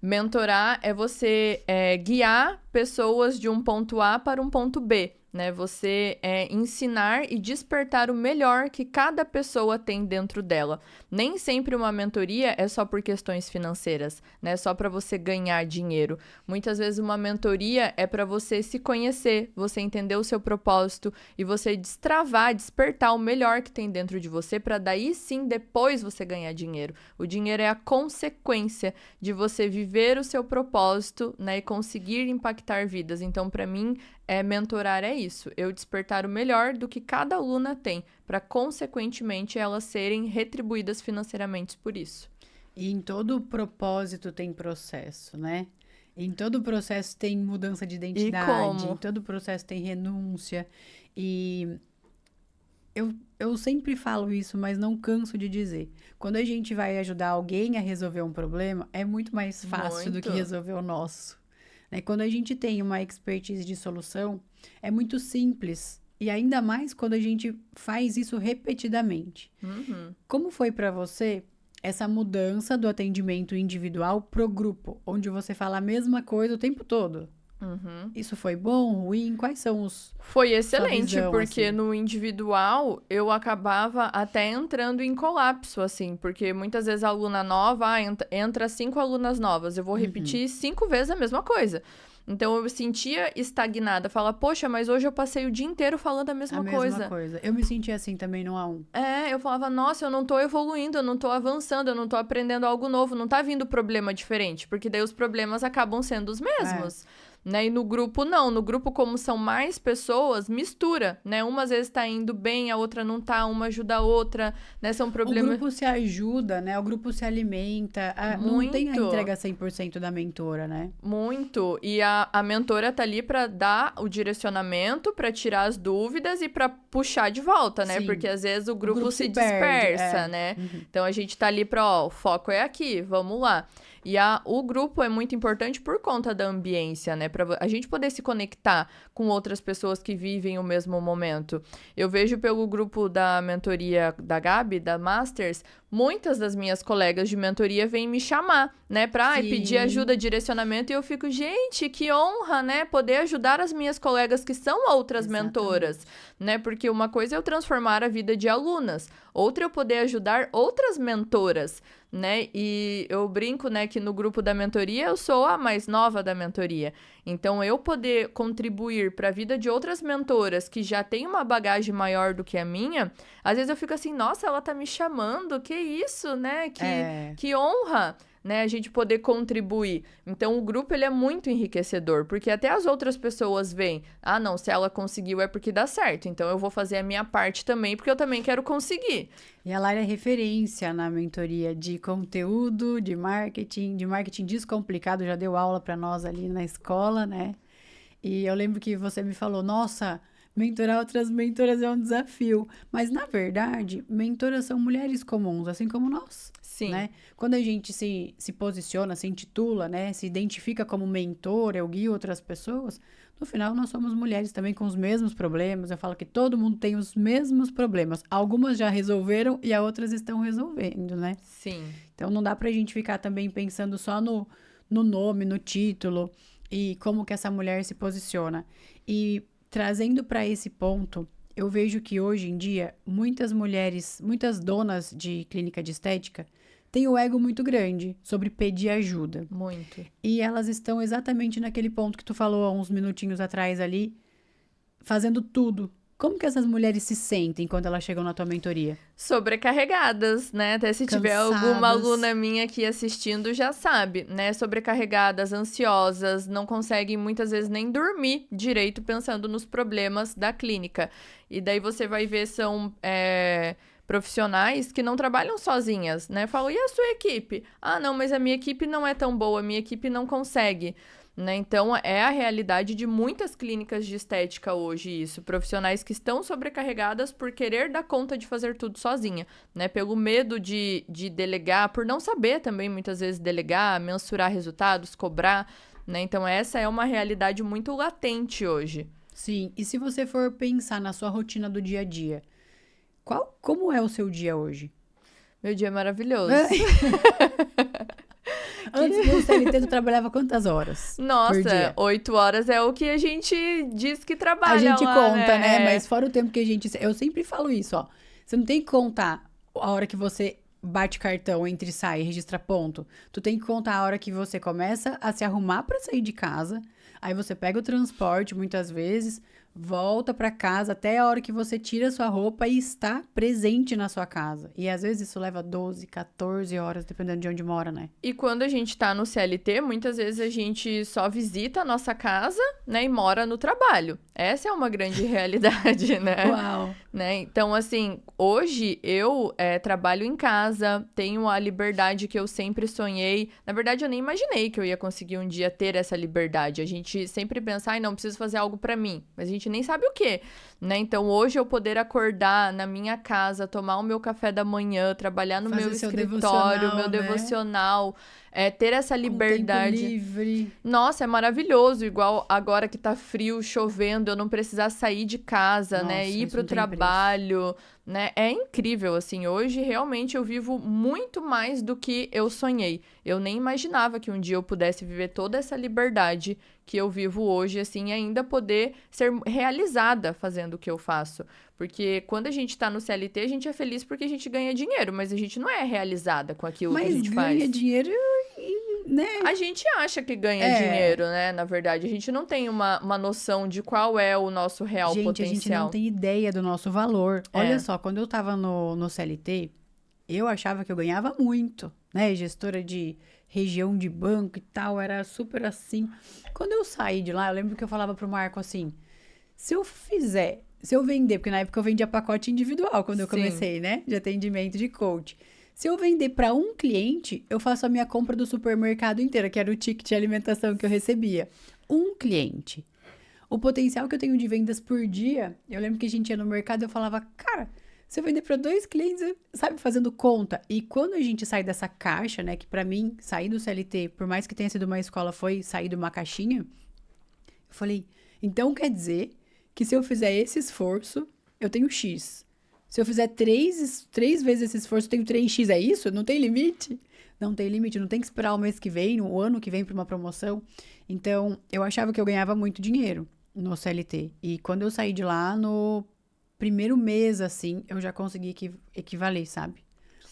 Mentorar é você guiar pessoas de um ponto A para um ponto B, né? Você ensinar e despertar o melhor que cada pessoa tem dentro dela. Nem sempre uma mentoria é só por questões financeiras, né? Só para você ganhar dinheiro. Muitas vezes uma mentoria é para você se conhecer, você entender o seu propósito e você destravar, despertar o melhor que tem dentro de você para daí sim depois você ganhar dinheiro. O dinheiro é a consequência de você viver o seu propósito, né, e conseguir impactar vidas. Então, para mim, mentorar é isso, eu despertar o melhor do que cada aluna tem, para consequentemente elas serem retribuídas financeiramente por isso. E em todo propósito tem processo, né? Em todo processo tem mudança de identidade, como? em todo processo tem renúncia. E eu sempre falo isso, mas não canso de dizer. Quando a gente vai ajudar alguém a resolver um problema, é muito mais fácil do que Muito. resolver o nosso. Né? Quando a gente tem uma expertise de solução, é muito simples. E ainda mais quando a gente faz isso repetidamente. Uhum. Como foi para você essa mudança do atendimento individual pro grupo, onde você fala a mesma coisa o tempo todo? Uhum. Isso foi bom, ruim? Quais são os... Foi excelente, visão, porque assim? no individual eu acabava até entrando em colapso, assim, porque muitas vezes a aluna nova, entra 5 alunas novas, eu vou repetir 5 vezes a mesma coisa. Então eu me sentia estagnada, falava, poxa, mas hoje eu passei o dia inteiro falando a mesma coisa. Eu me senti assim também no A1. Eu falava, nossa, eu não tô evoluindo, eu não tô avançando, eu não tô aprendendo algo novo, não tá vindo problema diferente, porque daí os problemas acabam sendo os mesmos. né? E no grupo, não. No grupo, como são mais pessoas, mistura, né? Uma às vezes tá indo bem, a outra não tá, uma ajuda a outra, né? São O problemas... grupo se ajuda, né? O grupo se alimenta. Não tem a Muito. entrega 100% da mentora, né? Muito. E a mentora tá ali para dar o direcionamento, para tirar as dúvidas e para puxar de volta, né? Sim. Porque às vezes o O grupo grupo se se perde, dispersa, né? Então a gente tá ali para, ó, o foco é aqui, vamos lá. E o grupo é muito importante por conta da ambiência, né? Para a gente poder se conectar com outras pessoas que vivem o mesmo momento. Eu vejo pelo grupo da mentoria da Gabi, da Masters, muitas das minhas colegas de mentoria vêm me chamar, né? Pra pedir Sim. ajuda, direcionamento. E eu fico, gente, que honra, né? Poder ajudar as minhas colegas que são outras mentoras, né? Porque uma coisa é eu transformar a vida de alunas, outra é eu poder ajudar outras mentoras, né? E eu brinco, né, que no grupo da mentoria eu sou a mais nova da mentoria. Então, eu poder contribuir para a vida de outras mentoras que já têm uma bagagem maior do que a minha, às vezes eu fico assim, nossa, ela tá me chamando, que isso, né? Que honra, né, a gente poder contribuir. Então, o grupo, ele é muito enriquecedor, porque até as outras pessoas veem, ah, não, se ela conseguiu é porque dá certo, então eu vou fazer a minha parte também, porque eu também quero conseguir. E a Lara é referência na mentoria de conteúdo, de marketing descomplicado, já deu aula para nós ali na escola, né? E eu lembro que você me falou, nossa, mentorar outras mentoras é um desafio. Mas, na verdade, mentoras são mulheres comuns, assim como nós. Sim. Né? Quando a gente se posiciona, se intitula, né? Se identifica como mentor, eu guio outras pessoas, no final nós somos mulheres também com os mesmos problemas. Eu falo que todo mundo tem os mesmos problemas. Algumas já resolveram e as outras estão resolvendo, né? Sim. Então não dá pra gente ficar também pensando só no nome, no título e como que essa mulher se posiciona. E trazendo para esse ponto, eu vejo que hoje em dia muitas mulheres, muitas donas de clínica de estética têm o ego muito grande sobre pedir ajuda. Muito. E elas estão exatamente naquele ponto que tu falou há uns minutinhos atrás ali, fazendo tudo. Como que essas mulheres se sentem quando elas chegam na tua mentoria? Sobrecarregadas, né? Até se tiver alguma Cansadas. aluna minha aqui assistindo, já sabe, né? Sobrecarregadas, ansiosas, não conseguem muitas vezes nem dormir direito pensando nos problemas da clínica. E daí você vai ver, são profissionais que não trabalham sozinhas, né? Falam, e a sua equipe? Ah, não, mas a minha equipe não é tão boa, a minha equipe não consegue. Né? Então, é a realidade de muitas clínicas de estética hoje isso. Profissionais que estão sobrecarregadas por querer dar conta de fazer tudo sozinha, né? Pelo medo de delegar, por não saber também, muitas vezes, delegar, mensurar resultados, cobrar, né? Então, essa é uma realidade muito latente hoje. Sim, e se você for pensar na sua rotina do dia a dia, como é o seu dia hoje? Meu dia é maravilhoso. Antes do CLT, tu trabalhava quantas horas por Nossa, dia? 8 horas é o que a gente diz que trabalha A gente lá, conta, né? É. Mas fora o tempo que a gente... Eu sempre falo isso, ó. Você não tem que contar a hora que você bate cartão, entra e sai, registra ponto. Tu tem que contar a hora que você começa a se arrumar pra sair de casa. Aí você pega o transporte, muitas vezes, volta pra casa até a hora que você tira a sua roupa e está presente na sua casa. E às vezes isso leva 12, 14 horas, dependendo de onde mora, né? E quando a gente tá no CLT, muitas vezes a gente só visita a nossa casa, né, e mora no trabalho. Essa é uma grande realidade, né? Uau! Né? Então, assim, hoje eu trabalho em casa, tenho a liberdade que eu sempre sonhei. Na verdade, eu nem imaginei que eu ia conseguir um dia ter essa liberdade. A gente sempre pensa, ai, não, preciso fazer algo pra mim. Mas a gente nem sabe o quê, né? Então, hoje eu poder acordar na minha casa, tomar o meu café da manhã, trabalhar no Fazer meu seu escritório, meu devocional, né? devocional, ter essa Com tempo liberdade. livre. Nossa, é maravilhoso, igual agora que tá frio, chovendo, eu não precisar sair de casa, né, Nossa, ir isso pro não tem trabalho, né, é incrível, assim, hoje realmente eu vivo muito mais do que eu sonhei, eu nem imaginava que um dia eu pudesse viver toda essa liberdade que eu vivo hoje, assim, e ainda poder ser realizada fazendo o que eu faço, porque quando a gente tá no CLT, a gente é feliz porque a gente ganha dinheiro, mas a gente não é realizada com aquilo que a Mas gente ganha faz. dinheiro, né? A gente acha que ganha dinheiro, né? Na verdade, a gente não tem uma noção de qual é o nosso real Gente, a gente não potencial. tem ideia do nosso valor. É. Olha só, quando eu tava no CLT, eu achava que eu ganhava muito, né? Gestora de região de banco e tal, era super assim. Quando eu saí de lá, eu lembro que eu falava pro Marco assim, se eu vender, porque na época eu vendia pacote individual quando eu Sim. comecei, né, de atendimento de coach. Se eu vender para um cliente, eu faço a minha compra do supermercado inteira, que era o ticket de alimentação que eu recebia. Um cliente. O potencial que eu tenho de vendas por dia, eu lembro que a gente ia no mercado e eu falava, cara, se eu vender para 2 clientes, sabe, fazendo conta. E quando a gente sai dessa caixa, né, que para mim, sair do CLT, por mais que tenha sido uma escola, foi sair de uma caixinha, eu falei, então quer dizer que se eu fizer esse esforço, eu tenho X. Se eu fizer três vezes esse esforço, eu tenho 3X. É isso? Não tem limite? Não tem limite. Não tem que esperar o mês que vem, o ano que vem para uma promoção. Então, eu achava que eu ganhava muito dinheiro no CLT. E quando eu saí de lá, no primeiro mês, assim, eu já consegui equivaler, sabe?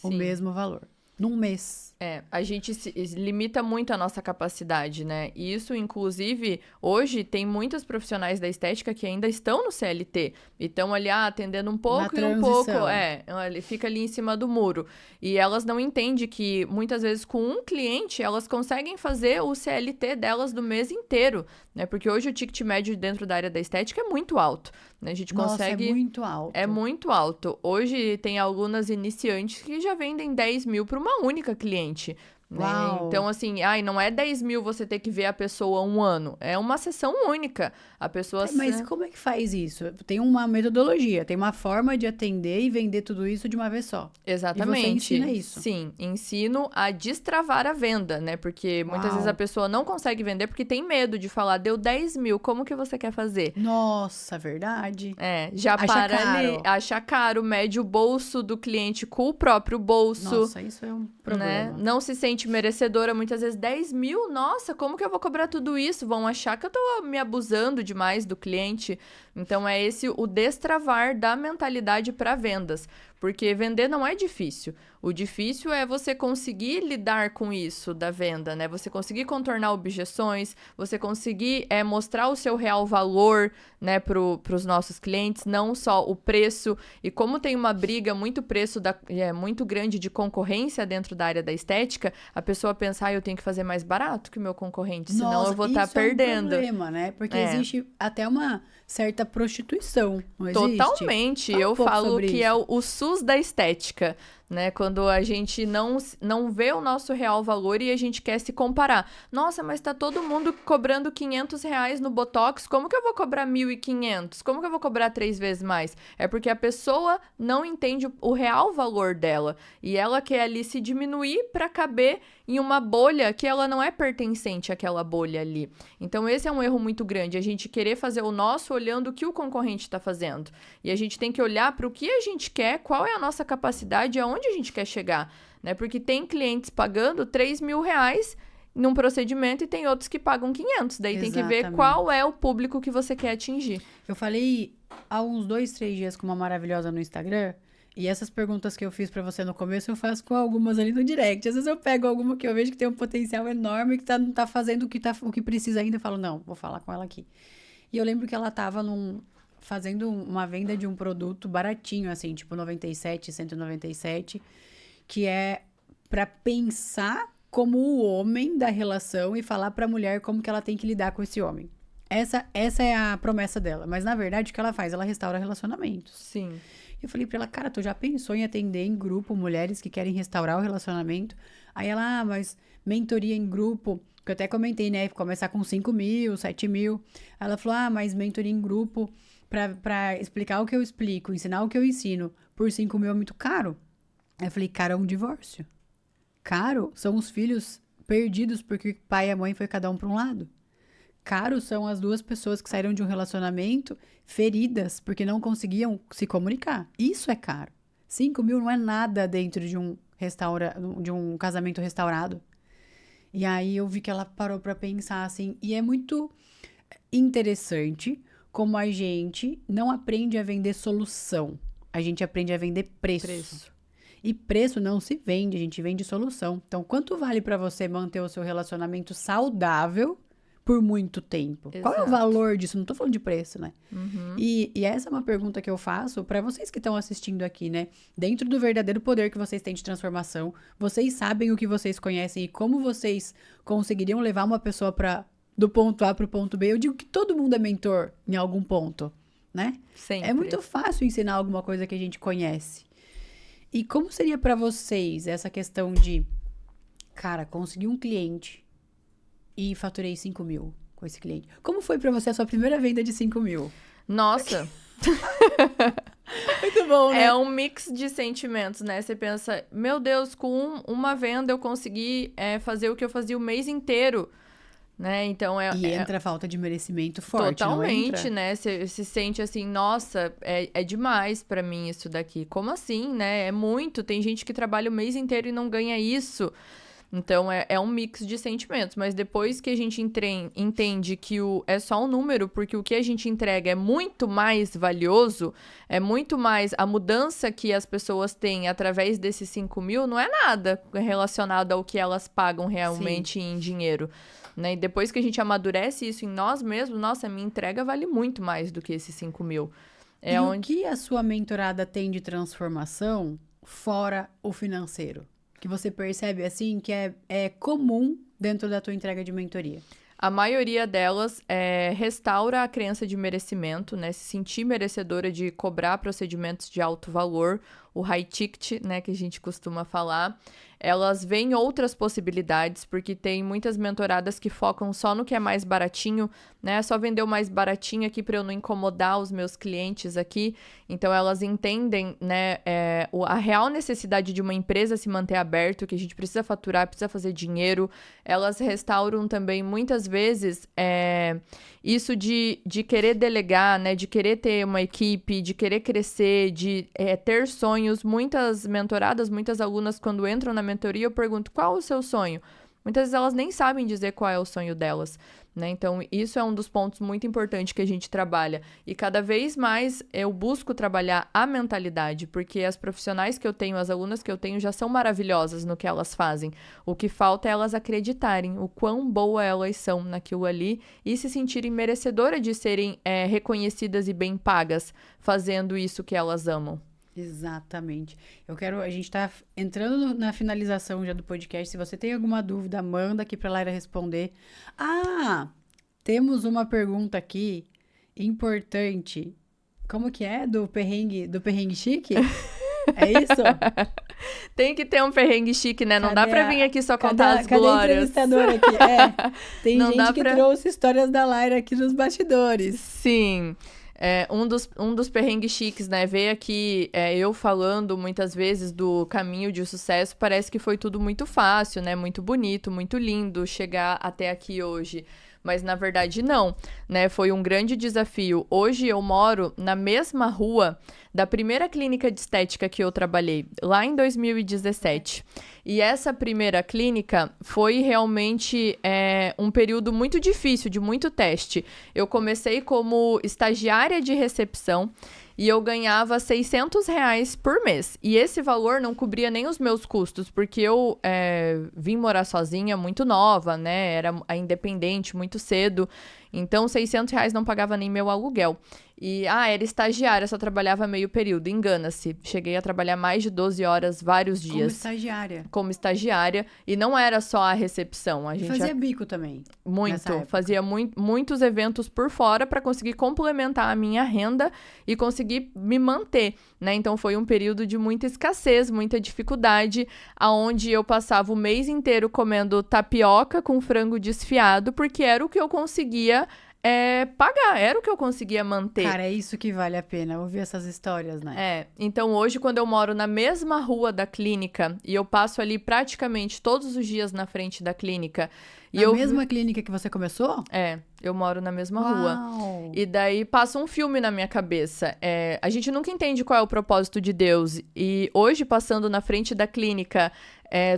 O Sim. mesmo valor. Num mês. A gente limita muito a nossa capacidade, né? E isso, inclusive, hoje tem muitos profissionais da estética que ainda estão no CLT e estão ali atendendo um pouco e um pouco. Ele fica ali em cima do muro. E elas não entendem que muitas vezes com um cliente elas conseguem fazer o CLT delas do mês inteiro, né? Porque hoje o ticket médio dentro da área da estética é muito alto, né? A gente consegue. É muito alto. É muito alto. Hoje tem alunas iniciantes que já vendem 10 mil para uma única cliente. Né? Então, assim, não é 10 mil você ter que ver a pessoa um ano. É uma sessão única. A pessoa... Mas como é que faz isso? Tem uma metodologia, tem uma forma de atender e vender tudo isso de uma vez só. Exatamente. E você ensina isso? Sim, ensino a destravar a venda, né? Porque muitas vezes a pessoa não consegue vender porque tem medo de falar, deu 10 mil, como que você quer fazer? Nossa, verdade. Já acha para caro. ali, acha caro, mede o bolso do cliente com o próprio bolso. Nossa, isso é um problema. Né? Não se sente merecedora, muitas vezes 10 mil, nossa, como que eu vou cobrar tudo isso? Vão achar que eu tô me abusando demais do cliente. Então, é esse o destravar da mentalidade para vendas. Porque vender não é difícil. O difícil é você conseguir lidar com isso da venda, né? Você conseguir contornar objeções, você conseguir mostrar o seu real valor, né, para os nossos clientes, não só o preço. E como tem uma briga muito muito grande de concorrência dentro da área da estética, a pessoa pensa, eu tenho que fazer mais barato que o meu concorrente, senão eu vou estar perdendo. É um problema, né? Porque existe até uma certa prostituição, não existe? Totalmente. Eu falo que é o SUS da estética, né? Quando a gente não vê o nosso real valor e a gente quer se comparar. Nossa, mas tá todo mundo cobrando R$500 no Botox, como que eu vou cobrar 1.500? Como que eu vou cobrar 3 vezes mais? É porque a pessoa não entende o real valor dela e ela quer ali se diminuir para caber em uma bolha que ela não é pertencente àquela bolha ali. Então, esse é um erro muito grande, a gente querer fazer o nosso olhando o que o concorrente está fazendo. E a gente tem que olhar para o que a gente quer, qual é a nossa capacidade, aonde a gente quer chegar, né? Porque tem clientes pagando R$3.000 num procedimento e tem outros que pagam 500. Daí tem que ver qual é o público que você quer atingir. Eu falei há uns 2, 3 dias com uma maravilhosa no Instagram. E essas perguntas que eu fiz pra você no começo, eu faço com algumas ali no direct. Às vezes eu pego alguma que eu vejo que tem um potencial enorme, que não tá fazendo o que precisa ainda. Eu falo, não, vou falar com ela aqui. E eu lembro que ela tava fazendo uma venda de um produto baratinho, assim, tipo 97, 197, que é pra pensar como o homem da relação e falar pra mulher como que ela tem que lidar com esse homem. Essa é a promessa dela. Mas, na verdade, o que ela faz? Ela restaura relacionamentos. Sim. Eu falei pra ela, cara, tu já pensou em atender em grupo mulheres que querem restaurar o relacionamento? Aí ela, mas mentoria em grupo, que eu até comentei, né? Começar com 5 mil, 7 mil. Ela falou, mas mentoria em grupo pra explicar o que eu explico, ensinar o que eu ensino, por 5 mil é muito caro. Aí eu falei, caro é um divórcio. Caro são os filhos perdidos porque pai e a mãe foi cada um pra um lado. Caro são as 2 pessoas que saíram de um relacionamento feridas porque não conseguiam se comunicar. Isso é caro. 5 mil não é nada dentro de um casamento restaurado. E aí eu vi que ela parou pra pensar assim. E é muito interessante como a gente não aprende a vender solução. A gente aprende a vender preço. E preço não se vende, a gente vende solução. Então, quanto vale pra você manter o seu relacionamento saudável por muito tempo? Qual é o Exato. valor disso? Não tô falando de preço, né? Uhum. E essa é uma pergunta que eu faço para vocês que estão assistindo aqui, né? Dentro do verdadeiro poder que vocês têm de transformação, vocês sabem o que vocês conhecem e como vocês conseguiriam levar uma pessoa do ponto A para o ponto B. Eu digo que todo mundo é mentor em algum ponto, né? Sempre. É muito fácil ensinar alguma coisa que a gente conhece. E como seria para vocês essa questão de, cara, consegui um cliente e faturei 5 mil com esse cliente? Como foi para você a sua primeira venda de 5 mil? Nossa, Muito bom, né? é um mix de sentimentos, né? Você pensa, meu Deus, com uma venda eu consegui fazer o que eu fazia o mês inteiro, né? Então E entra a falta de merecimento forte, não totalmente, entra? né? Você se sente assim, nossa, é demais pra mim isso daqui. Como assim, né? É muito. Tem gente que trabalha o mês inteiro e não ganha isso. Então, é um mix de sentimentos. Mas depois que a gente entende que é só um número, porque o que a gente entrega é muito mais valioso, é muito mais... A mudança que as pessoas têm através desses 5 mil não é nada relacionado ao que elas pagam realmente em dinheiro. Né? E depois que a gente amadurece isso em nós mesmos, nossa, a minha entrega vale muito mais do que esses 5 mil. E o que a sua mentorada tem de transformação fora o financeiro? Que você percebe, assim, que é comum dentro da tua entrega de mentoria? A maioria delas restaura a crença de merecimento, né? Se sentir merecedora de cobrar procedimentos de alto valor, o high ticket, né, que a gente costuma falar. Elas veem outras possibilidades, porque tem muitas mentoradas que focam só no que é mais baratinho, né? Só vender o mais baratinho aqui para eu não incomodar os meus clientes aqui. Então, elas entendem, né, a real necessidade de uma empresa se manter aberto, que a gente precisa faturar, precisa fazer dinheiro. Elas restauram também, muitas vezes, isso de querer delegar, né? De querer ter uma equipe, de querer crescer, de ter sonhos. Muitas mentoradas, muitas alunas, quando entram na mentoria, eu pergunto, qual o seu sonho? Muitas vezes elas nem sabem dizer qual é o sonho delas, né? Então, isso é um dos pontos muito importantes que a gente trabalha. E cada vez mais eu busco trabalhar a mentalidade, porque as profissionais que eu tenho, as alunas que eu tenho, já são maravilhosas no que elas fazem. O que falta é elas acreditarem o quão boa elas são naquilo ali e se sentirem merecedoras de serem reconhecidas e bem pagas fazendo isso que elas amam. Exatamente. A gente tá entrando na finalização já do podcast. Se você tem alguma dúvida, manda aqui pra Laira responder. Ah, temos uma pergunta aqui importante. Como que é? Do perrengue chique? É isso? Tem que ter um perrengue chique, né? Não dá pra vir aqui só contar as cadê glórias. a entrevistadora aqui? Tem Não dá gente que pra- trouxe histórias da Laira aqui nos bastidores. Sim. Um dos perrengues chiques, né? Ver aqui eu falando muitas vezes do caminho de sucesso, parece que foi tudo muito fácil, né? Muito bonito, muito lindo chegar até aqui hoje. Mas na verdade não, né? Foi um grande desafio. Hoje eu moro na mesma rua da primeira clínica de estética que eu trabalhei, lá em 2017. E essa primeira clínica foi realmente um período muito difícil, de muito teste. Eu comecei como estagiária de recepção e eu ganhava R$600 por mês. E esse valor não cobria nem os meus custos, porque eu vim morar sozinha muito nova, né? Era independente muito cedo. Então, R$600 não pagava nem meu aluguel. E, era estagiária, só trabalhava meio período. Engana-se. Cheguei a trabalhar mais de 12 horas, vários Como dias. estagiária. Como estagiária. E não era só a recepção. A E gente fazia bico também. nessa muito. época. Fazia muitos eventos por fora para conseguir complementar a minha renda e conseguir me manter, né? Então, foi um período de muita escassez, muita dificuldade, aonde eu passava o mês inteiro comendo tapioca com frango desfiado, porque era o que eu conseguia pagar, era o que eu conseguia manter. Cara, é isso que vale a pena, ouvir essas histórias, né? Então hoje quando eu moro na mesma rua da clínica e eu passo ali praticamente todos os dias na frente da clínica. Na mesma clínica que você começou? Eu moro na mesma rua. Uau! E daí passa um filme na minha cabeça. A gente nunca entende qual é o propósito de Deus. E hoje, passando na frente da clínica,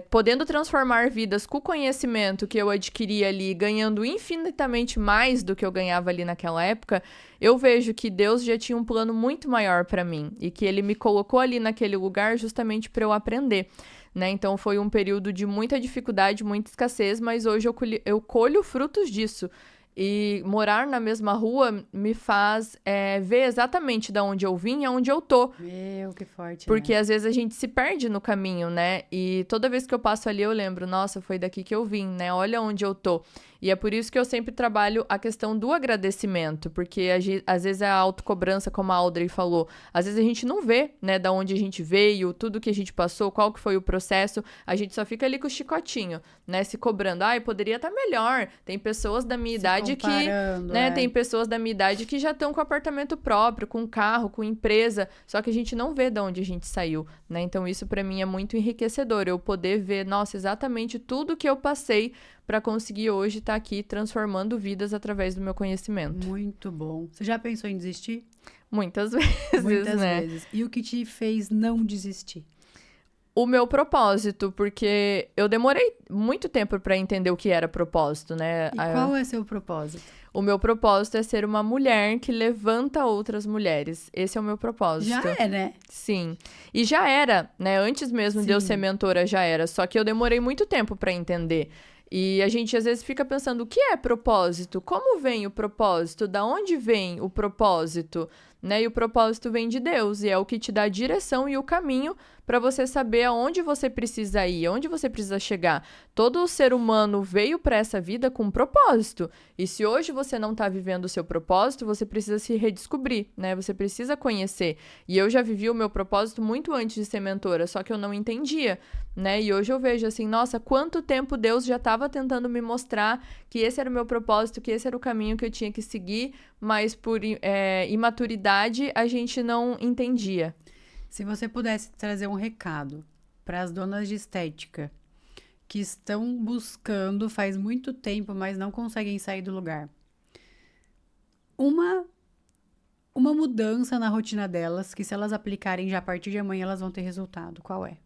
podendo transformar vidas com o conhecimento que eu adquiri ali, ganhando infinitamente mais do que eu ganhava ali naquela época, eu vejo que Deus já tinha um plano muito maior para mim. E que Ele me colocou ali naquele lugar justamente para eu aprender. Né? Então, foi um período de muita dificuldade, muita escassez, mas hoje eu colho frutos disso. E morar na mesma rua me faz ver exatamente de onde eu vim e aonde eu tô. Meu, que forte, Porque né? às vezes a gente se perde no caminho, né? E toda vez que eu passo ali eu lembro, nossa, foi daqui que eu vim, né? Olha onde eu tô. E é por isso que eu sempre trabalho a questão do agradecimento, porque às vezes é a autocobrança, como a Audrey falou, às vezes a gente não vê, né, da onde a gente veio, tudo que a gente passou, qual que foi o processo, a gente só fica ali com o chicotinho, né, se cobrando, ai, poderia estar melhor. Tem pessoas da minha Se idade que, comparando, né, tem pessoas da minha idade que já estão com apartamento próprio, com carro, com empresa, só que a gente não vê de onde a gente saiu, né? Então isso para mim é muito enriquecedor, eu poder ver, nossa, exatamente tudo que eu passei para conseguir hoje estar aqui transformando vidas através do meu conhecimento. Muito bom. Você já pensou em desistir? Muitas vezes, Muitas né? vezes. E o que te fez não desistir? O meu propósito, porque eu demorei muito tempo para entender o que era propósito, né? E qual é seu propósito? O meu propósito é ser uma mulher que levanta outras mulheres. Esse é o meu propósito. Já é, né? Sim. E já era, né? Antes mesmo de eu ser mentora, já era. Só que eu demorei muito tempo para entender. E a gente às vezes fica pensando, o que é propósito? Como vem o propósito? Da onde vem o propósito? Né? E o propósito vem de Deus, e é o que te dá a direção e o caminho para você saber aonde você precisa ir, aonde você precisa chegar. Todo ser humano veio para essa vida com um propósito. E se hoje você não está vivendo o seu propósito, você precisa se redescobrir, né? Você precisa conhecer. E eu já vivi o meu propósito muito antes de ser mentora, só que eu não entendia, né? E hoje eu vejo assim, nossa, quanto tempo Deus já estava tentando me mostrar que esse era o meu propósito, que esse era o caminho que eu tinha que seguir, mas por imaturidade a gente não entendia. Se você pudesse trazer um recado para as donas de estética que estão buscando faz muito tempo, mas não conseguem sair do lugar. Uma mudança na rotina delas, que se elas aplicarem já a partir de amanhã, elas vão ter resultado. Qual é?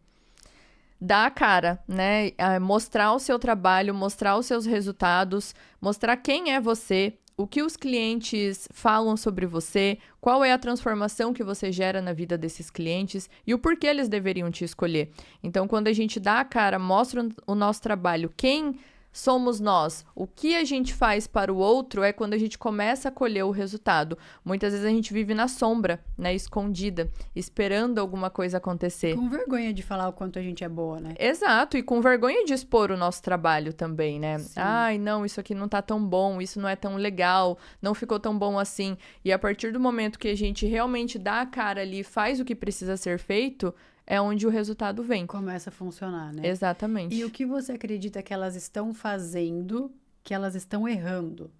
Dar a cara, né? Mostrar o seu trabalho, mostrar os seus resultados, mostrar quem é você, o que os clientes falam sobre você, qual é a transformação que você gera na vida desses clientes e o porquê eles deveriam te escolher. Então, quando a gente dá a cara, mostra o nosso trabalho, quem somos nós, o que a gente faz para o outro é quando a gente começa a colher o resultado. Muitas vezes a gente vive na sombra, né, escondida, esperando alguma coisa acontecer. Com vergonha de falar o quanto a gente é boa, né? Exato, e com vergonha de expor o nosso trabalho também, né? Sim. Ai, não, isso aqui não tá tão bom, isso não é tão legal, não ficou tão bom assim. E a partir do momento que a gente realmente dá a cara ali, faz o que precisa ser feito, é onde o resultado vem. Começa a funcionar, né? Exatamente. E o que você acredita que elas estão fazendo, que elas estão errando?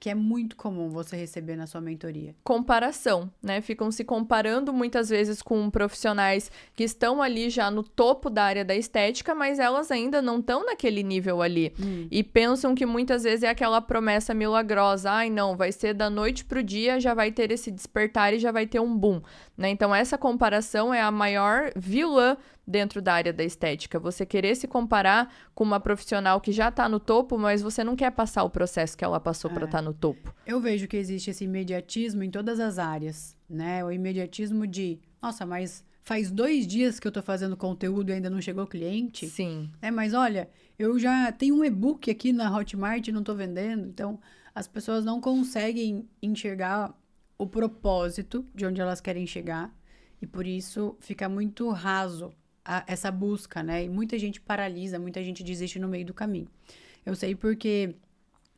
Que é muito comum você receber na sua mentoria. Comparação, né? Ficam se comparando muitas vezes com profissionais que estão ali já no topo da área da estética, mas elas ainda não estão naquele nível ali. E pensam que muitas vezes é aquela promessa milagrosa. Ai, não, vai ser da noite pro dia, já vai ter esse despertar e já vai ter um boom, né? Então, essa comparação é a maior vilã dentro da área da estética. Você querer se comparar com uma profissional que já está no topo, mas você não quer passar o processo que ela passou para estar no topo. Eu vejo que existe esse imediatismo em todas as áreas, né? O imediatismo de, nossa, mas faz 2 dias que eu tô fazendo conteúdo e ainda não chegou cliente. Sim. Mas olha, eu já tenho um e-book aqui na Hotmart e não tô vendendo. Então, as pessoas não conseguem enxergar o propósito de onde elas querem chegar. E por isso fica muito raso essa busca, né? E muita gente paralisa, muita gente desiste no meio do caminho. Eu sei porque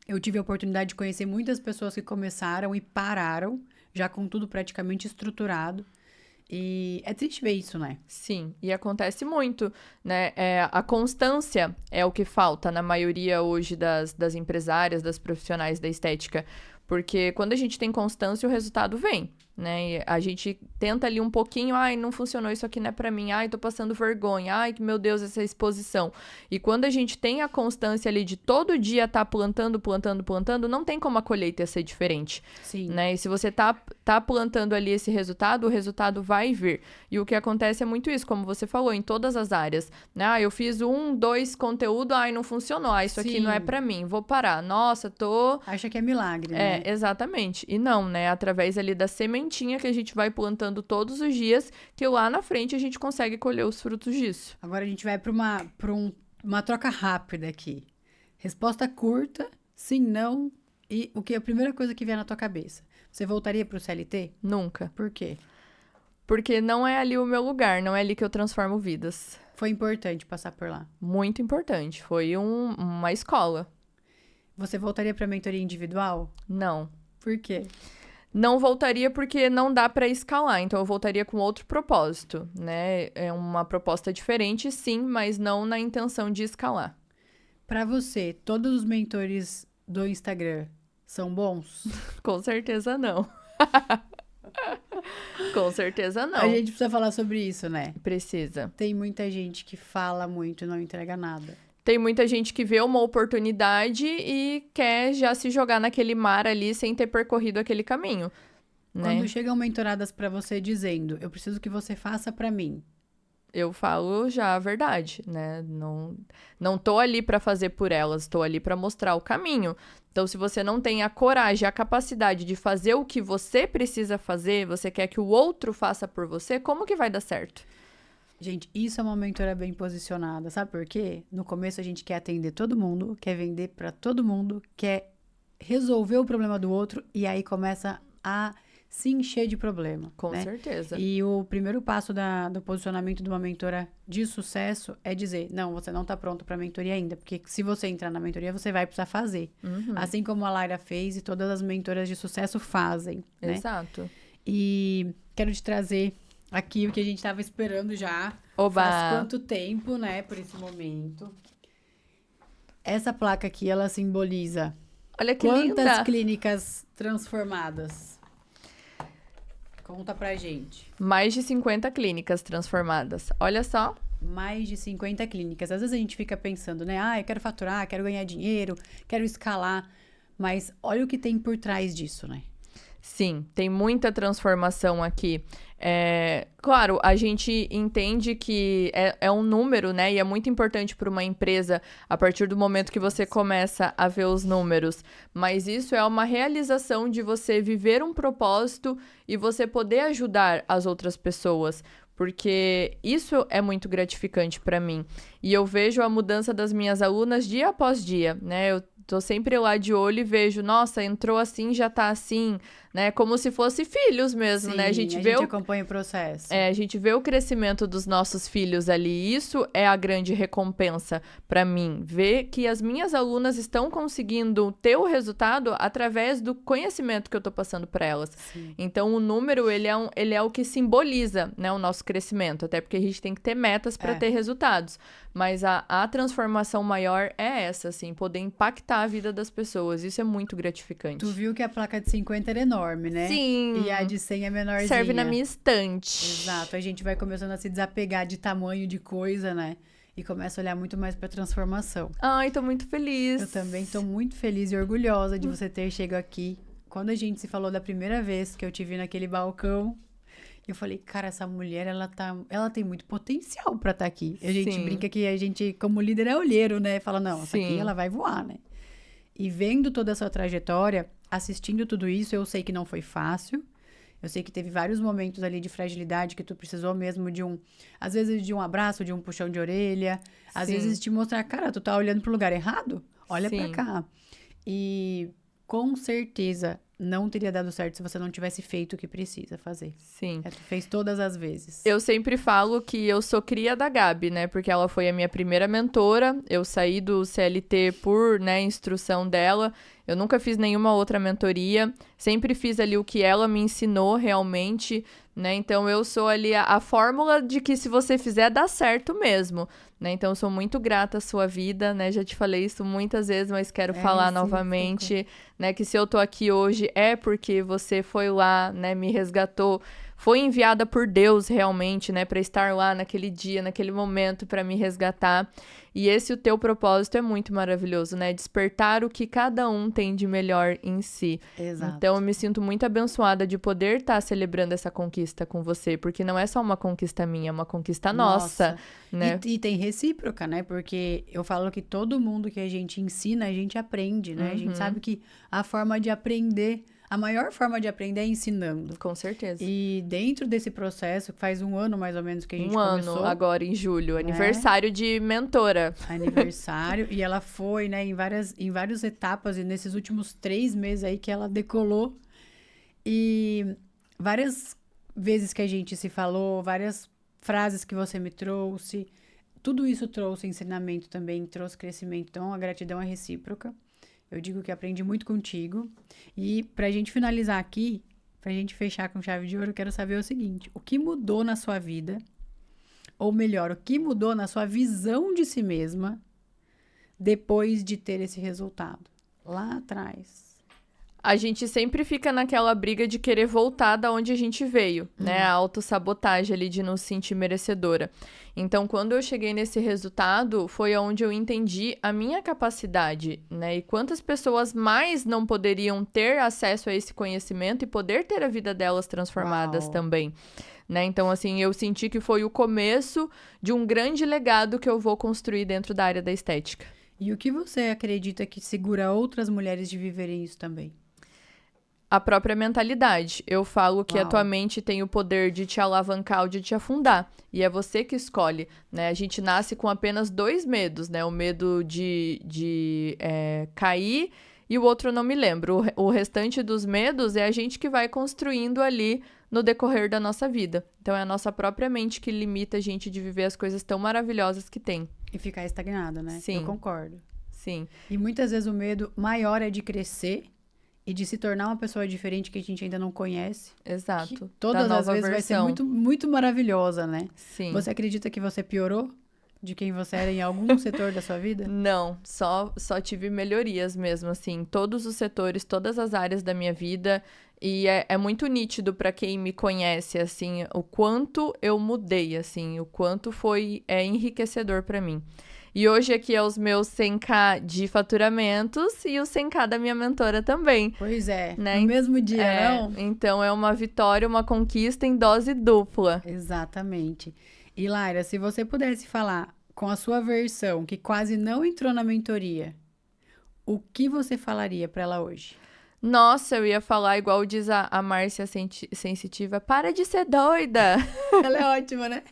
eu tive a oportunidade de conhecer muitas pessoas que começaram e pararam, já com tudo praticamente estruturado. E é triste ver isso, né? Sim, e acontece muito, né? A constância é o que falta na maioria hoje das empresárias, das profissionais da estética. Porque quando a gente tem constância, o resultado vem, né? E a gente tenta ali um pouquinho, ai, não funcionou, isso aqui não é pra mim, ai, tô passando vergonha, ai, que meu Deus, essa exposição. E quando a gente tem a constância ali de todo dia tá plantando, não tem como a colheita ser diferente. Sim. Né? E se você tá plantando ali esse resultado, o resultado vai vir. E o que acontece é muito isso, como você falou, em todas as áreas. Né? Ah, eu fiz 1, 2 conteúdo, ai, não funcionou, isso aqui não é pra mim, vou parar. Nossa, Acha que é milagre, né? Exatamente. E não, né? Através ali da sementinha que a gente vai plantando todos os dias, que lá na frente a gente consegue colher os frutos disso. Agora a gente vai para uma troca rápida aqui. Resposta curta, sim, não E a primeira coisa que vier na tua cabeça? Você voltaria pro CLT? Nunca. Por quê? Porque não é ali o meu lugar, não é ali que eu transformo vidas. Foi importante passar por lá. Muito importante. Foi uma escola. Você voltaria pra mentoria individual? Não. Por quê? Não voltaria porque não dá para escalar, então eu voltaria com outro propósito, né? É uma proposta diferente, sim, mas não na intenção de escalar. Pra você, todos os mentores do Instagram são bons? Com certeza não. Com certeza não. A gente precisa falar sobre isso, né? Precisa. Tem muita gente que fala muito e não entrega nada. Tem muita gente que vê uma oportunidade e quer já se jogar naquele mar ali sem ter percorrido aquele caminho, né? Quando chegam mentoradas pra você dizendo, eu preciso que você faça pra mim. Eu falo já a verdade, né? Não tô ali pra fazer por elas, tô ali pra mostrar o caminho. Então, se você não tem a coragem, a capacidade de fazer o que você precisa fazer, você quer que o outro faça por você, como que vai dar certo? Gente, isso é uma mentora bem posicionada, sabe por quê? No começo a gente quer atender todo mundo, quer vender pra todo mundo, quer resolver o problema do outro e aí começa a se encher de problema. Com né? certeza. E o primeiro passo do posicionamento de uma mentora de sucesso é dizer, não, você não tá pronto pra mentoria ainda, porque se você entrar na mentoria, você vai precisar fazer. Assim como a Laira fez e todas as mentoras de sucesso fazem, né? Exato. E quero te trazer aqui o que a gente tava esperando já. Oba! Faz quanto tempo, né, por esse momento. Essa placa aqui, ela simboliza Olha que quantas linda! clínicas transformadas? Conta pra gente. Mais de 50 clínicas transformadas. Olha só. Mais de 50 clínicas. Às vezes a gente fica pensando, né? Ah, eu quero faturar, quero ganhar dinheiro, quero escalar. Mas olha o que tem por trás disso, né? Sim, tem muita transformação aqui. Claro, a gente entende que é um número, né? E é muito importante para uma empresa a partir do momento que você começa a ver os números. Mas isso é uma realização de você viver um propósito e você poder ajudar as outras pessoas. Porque isso é muito gratificante para mim. E eu vejo a mudança das minhas alunas dia após dia, né? Eu tô sempre lá de olho e vejo, nossa, entrou assim, já tá assim, né? Como se fosse filhos mesmo, Sim, né? a gente acompanha o processo. A gente vê o crescimento dos nossos filhos ali. Isso é a grande recompensa para mim. Ver que as minhas alunas estão conseguindo ter o resultado através do conhecimento que eu tô passando para elas. Sim. Então, o número, ele é o que simboliza, né, o nosso crescimento. Até porque a gente tem que ter metas para ter resultados. Mas a transformação maior é essa, assim, poder impactar a vida das pessoas. Isso é muito gratificante. Tu viu que a placa de 50 era enorme, né? Sim. E a de 100 é menorzinha. Serve na minha estante. Exato. A gente vai começando a se desapegar de tamanho de coisa, né? E começa a olhar muito mais pra transformação. Ai, tô muito feliz. Eu também tô muito feliz e orgulhosa de você ter chegado aqui. Quando a gente se falou da primeira vez que eu te vi naquele balcão, eu falei, cara, essa mulher, ela tem muito potencial pra estar aqui. A gente Sim. brinca que a gente, como líder, é olheiro, né? Fala, não, essa aqui Sim. ela vai voar, né? E vendo toda essa trajetória, assistindo tudo isso, eu sei que não foi fácil. Eu sei que teve vários momentos ali de fragilidade que tu precisou mesmo às vezes de um abraço, de um puxão de orelha. Às Sim. vezes te mostrar, cara, tu tá olhando pro lugar errado? Olha pra Sim. cá. E com certeza não teria dado certo se você não tivesse feito o que precisa fazer. Sim. Tu fez todas as vezes. Eu sempre falo que eu sou cria da Gabi, né? Porque ela foi a minha primeira mentora. Eu saí do CLT por, né, instrução dela. Eu nunca fiz nenhuma outra mentoria. Sempre fiz ali o que ela me ensinou realmente, né? Então, eu sou ali a fórmula de que se você fizer, dá certo mesmo, né? Então, eu sou muito grata à sua vida, né? Já te falei isso muitas vezes, mas quero falar sim, novamente, né? Que se eu tô aqui hoje é porque você foi lá, né? Me resgatou. Foi enviada por Deus realmente, né, para estar lá naquele dia, naquele momento, para me resgatar. E o teu propósito é muito maravilhoso, né? Despertar o que cada um tem de melhor em si. Exato. Então, eu me sinto muito abençoada de poder estar celebrando essa conquista com você, porque não é só uma conquista minha, é uma conquista nossa, né? E tem recíproca, né? Porque eu falo que todo mundo que a gente ensina, a gente aprende, né? A gente sabe que a forma de aprender a maior forma de aprender é ensinando. Com certeza. E dentro desse processo, faz um ano mais ou menos que a gente começou. Um ano agora, em julho. né? Aniversário de mentora. Aniversário. E ela foi, né, em várias etapas. E nesses últimos 3 meses aí que ela decolou. E várias vezes que a gente se falou, várias frases que você me trouxe. Tudo isso trouxe ensinamento também, trouxe crescimento. Então, a gratidão é recíproca. Eu digo que aprendi muito contigo. E pra gente finalizar aqui, pra gente fechar com chave de ouro, eu quero saber o seguinte: o que mudou na sua vida? Ou melhor, o que mudou na sua visão de si mesma depois de ter esse resultado? Lá atrás. A gente sempre fica naquela briga de querer voltar da onde a gente veio, né? A autossabotagem ali de não se sentir merecedora. Então, quando eu cheguei nesse resultado, foi onde eu entendi a minha capacidade, né? E quantas pessoas mais não poderiam ter acesso a esse conhecimento e poder ter a vida delas transformadas também, né? Então, assim, eu senti que foi o começo de um grande legado que eu vou construir dentro da área da estética. E o que você acredita que segura outras mulheres de viverem isso também? A própria mentalidade. Eu falo que a tua mente tem o poder de te alavancar ou de te afundar. E é você que escolhe, né? A gente nasce com apenas 2 medos, né? O medo de cair e o outro eu não me lembro. O restante dos medos é a gente que vai construindo ali no decorrer da nossa vida. Então, é a nossa própria mente que limita a gente de viver as coisas tão maravilhosas que tem. E ficar estagnada, né? Sim. Eu concordo. Sim. E muitas vezes o medo maior é de crescer e de se tornar uma pessoa diferente que a gente ainda não conhece. Exato. Que todas as vezes vai ser muito, muito maravilhosa, né? Sim. Você acredita que você piorou de quem você era em algum setor da sua vida? Não, só tive melhorias mesmo, assim, todos os setores, todas as áreas da minha vida, e é muito nítido para quem me conhece, assim, o quanto eu mudei, assim, o quanto foi enriquecedor para mim. E hoje aqui é os meus 100k de faturamentos e o 100k da minha mentora também. Pois é, né? No mesmo dia, não? Então é uma vitória, uma conquista em dose dupla. Exatamente. E Laira, se você pudesse falar com a sua versão que quase não entrou na mentoria, o que você falaria para ela hoje? Nossa, eu ia falar igual diz a Márcia Sensitiva, para de ser doida. Ela é ótima, né?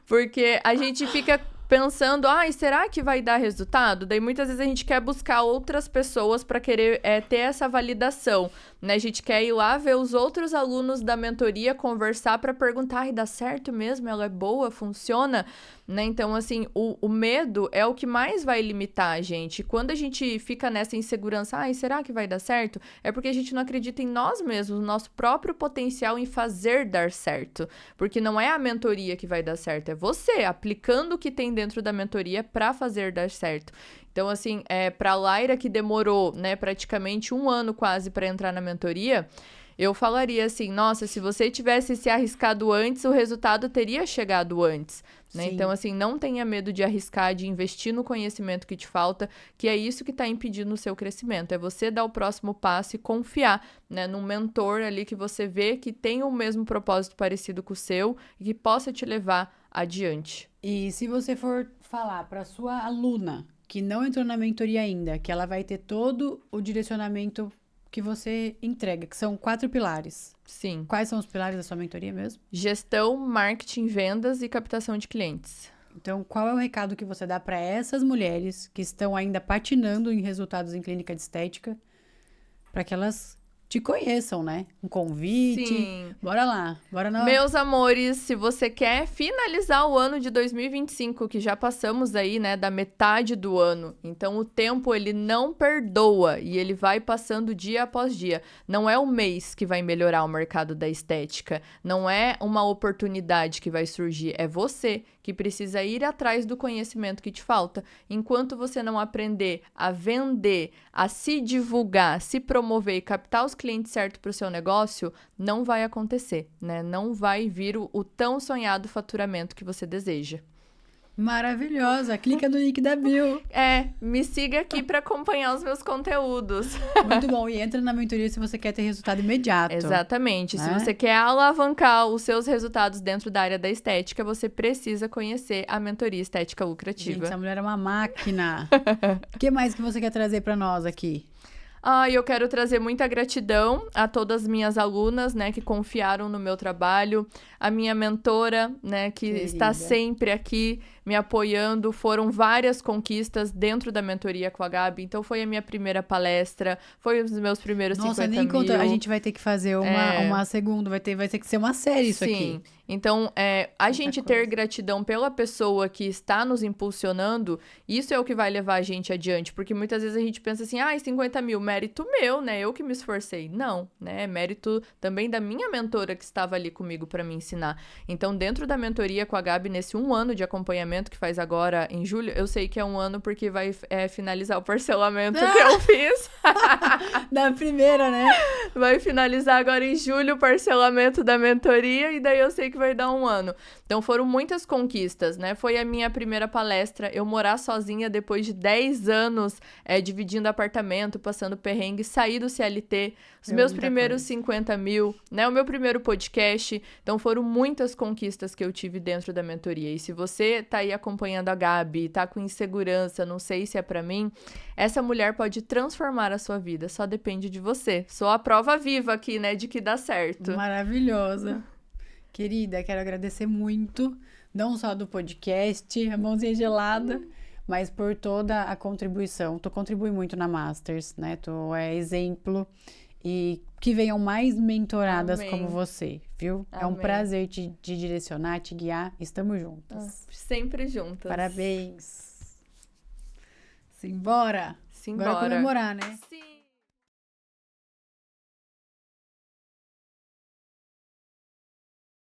Porque a gente fica pensando, será que vai dar resultado? Daí muitas vezes a gente quer buscar outras pessoas para querer ter essa validação, né? A gente quer ir lá ver os outros alunos da mentoria, conversar para perguntar, dá certo mesmo? Ela é boa? Funciona? Né? Então, assim, o medo é o que mais vai limitar a gente. Quando a gente fica nessa insegurança, será que vai dar certo? É porque a gente não acredita em nós mesmos, no nosso próprio potencial em fazer dar certo. Porque não é a mentoria que vai dar certo, é você aplicando o que tem dentro da mentoria para fazer dar certo. Então, assim, para a Laira, que demorou, né, praticamente 1 ano quase para entrar na mentoria, eu falaria assim, nossa, se você tivesse se arriscado antes, o resultado teria chegado antes. Né? Então, assim, não tenha medo de arriscar, de investir no conhecimento que te falta, que é isso que está impedindo o seu crescimento. É você dar o próximo passo e confiar, né, num mentor ali que você vê que tem o mesmo propósito parecido com o seu e que possa te levar adiante. E se você for falar para sua aluna que não entrou na mentoria ainda, que ela vai ter todo o direcionamento que você entrega, que são 4 pilares. Sim. Quais são os pilares da sua mentoria mesmo? Gestão, marketing, vendas e captação de clientes. Então, qual é o recado que você dá para essas mulheres que estão ainda patinando em resultados em clínica de estética, para que elas te conheçam, né? Um convite. Sim. Bora lá. Bora na... Meus amores, se você quer finalizar o ano de 2025, que já passamos aí, né, da metade do ano. Então, o tempo, ele não perdoa e ele vai passando dia após dia. Não é o mês que vai melhorar o mercado da estética. Não é uma oportunidade que vai surgir. É você que precisa ir atrás do conhecimento que te falta. Enquanto você não aprender a vender, a se divulgar, a se promover e captar os clientes certos para o seu negócio, não vai acontecer, né? Não vai vir o tão sonhado faturamento que você deseja. Maravilhosa! Clica no link da bio. Me siga aqui para acompanhar os meus conteúdos. Muito bom. E entra na mentoria se você quer ter resultado imediato. Exatamente. Né? Se você quer alavancar os seus resultados dentro da área da estética, você precisa conhecer a mentoria Estética Lucrativa. Gente, essa mulher é uma máquina. O que mais que você quer trazer para nós aqui? Eu quero trazer muita gratidão a todas as minhas alunas, né, que confiaram no meu trabalho, a minha mentora, né, que está sempre aqui me apoiando. Foram várias conquistas dentro da mentoria com a Gabi. Então, foi a minha primeira palestra, foi os meus primeiros 50 mil. Conta, a gente vai ter que fazer uma segunda, vai ter que ser uma série isso aqui. Sim, então, a gente ter gratidão pela pessoa que está nos impulsionando, isso é o que vai levar a gente adiante, porque muitas vezes a gente pensa assim, 50 mil, mérito meu, né, eu que me esforcei. Não, né, é mérito também da minha mentora que estava ali comigo para me ensinar. Então, dentro da mentoria com a Gabi, nesse 1 ano de acompanhamento que faz agora em julho, eu sei que é 1 ano porque vai finalizar o parcelamento que eu fiz. Da primeira, né? Vai finalizar agora em julho o parcelamento da mentoria e daí eu sei que vai dar 1 ano. Então, foram muitas conquistas, né? Foi a minha primeira palestra, eu morar sozinha depois de 10 anos, dividindo apartamento, passando perrengue, sair do CLT, os meus primeiros 50 mil, né? O meu primeiro podcast. Então, foram muitas conquistas que eu tive dentro da mentoria. E se você tá aí acompanhando a Gabi, tá com insegurança, não sei se é pra mim, essa mulher pode transformar a sua vida, só depende de você. Sou a prova viva aqui, né, de que dá certo. Maravilhosa. Querida, quero agradecer muito, não só do podcast, a mãozinha gelada, mas por toda a contribuição. Tu contribui muito na Masters, né? Tu é exemplo e que venham mais mentoradas como você, viu? Amém. É um prazer te direcionar, te guiar. Estamos juntas. Sempre juntas. Parabéns. Simbora. Simbora. Agora comemorar, né? Sim.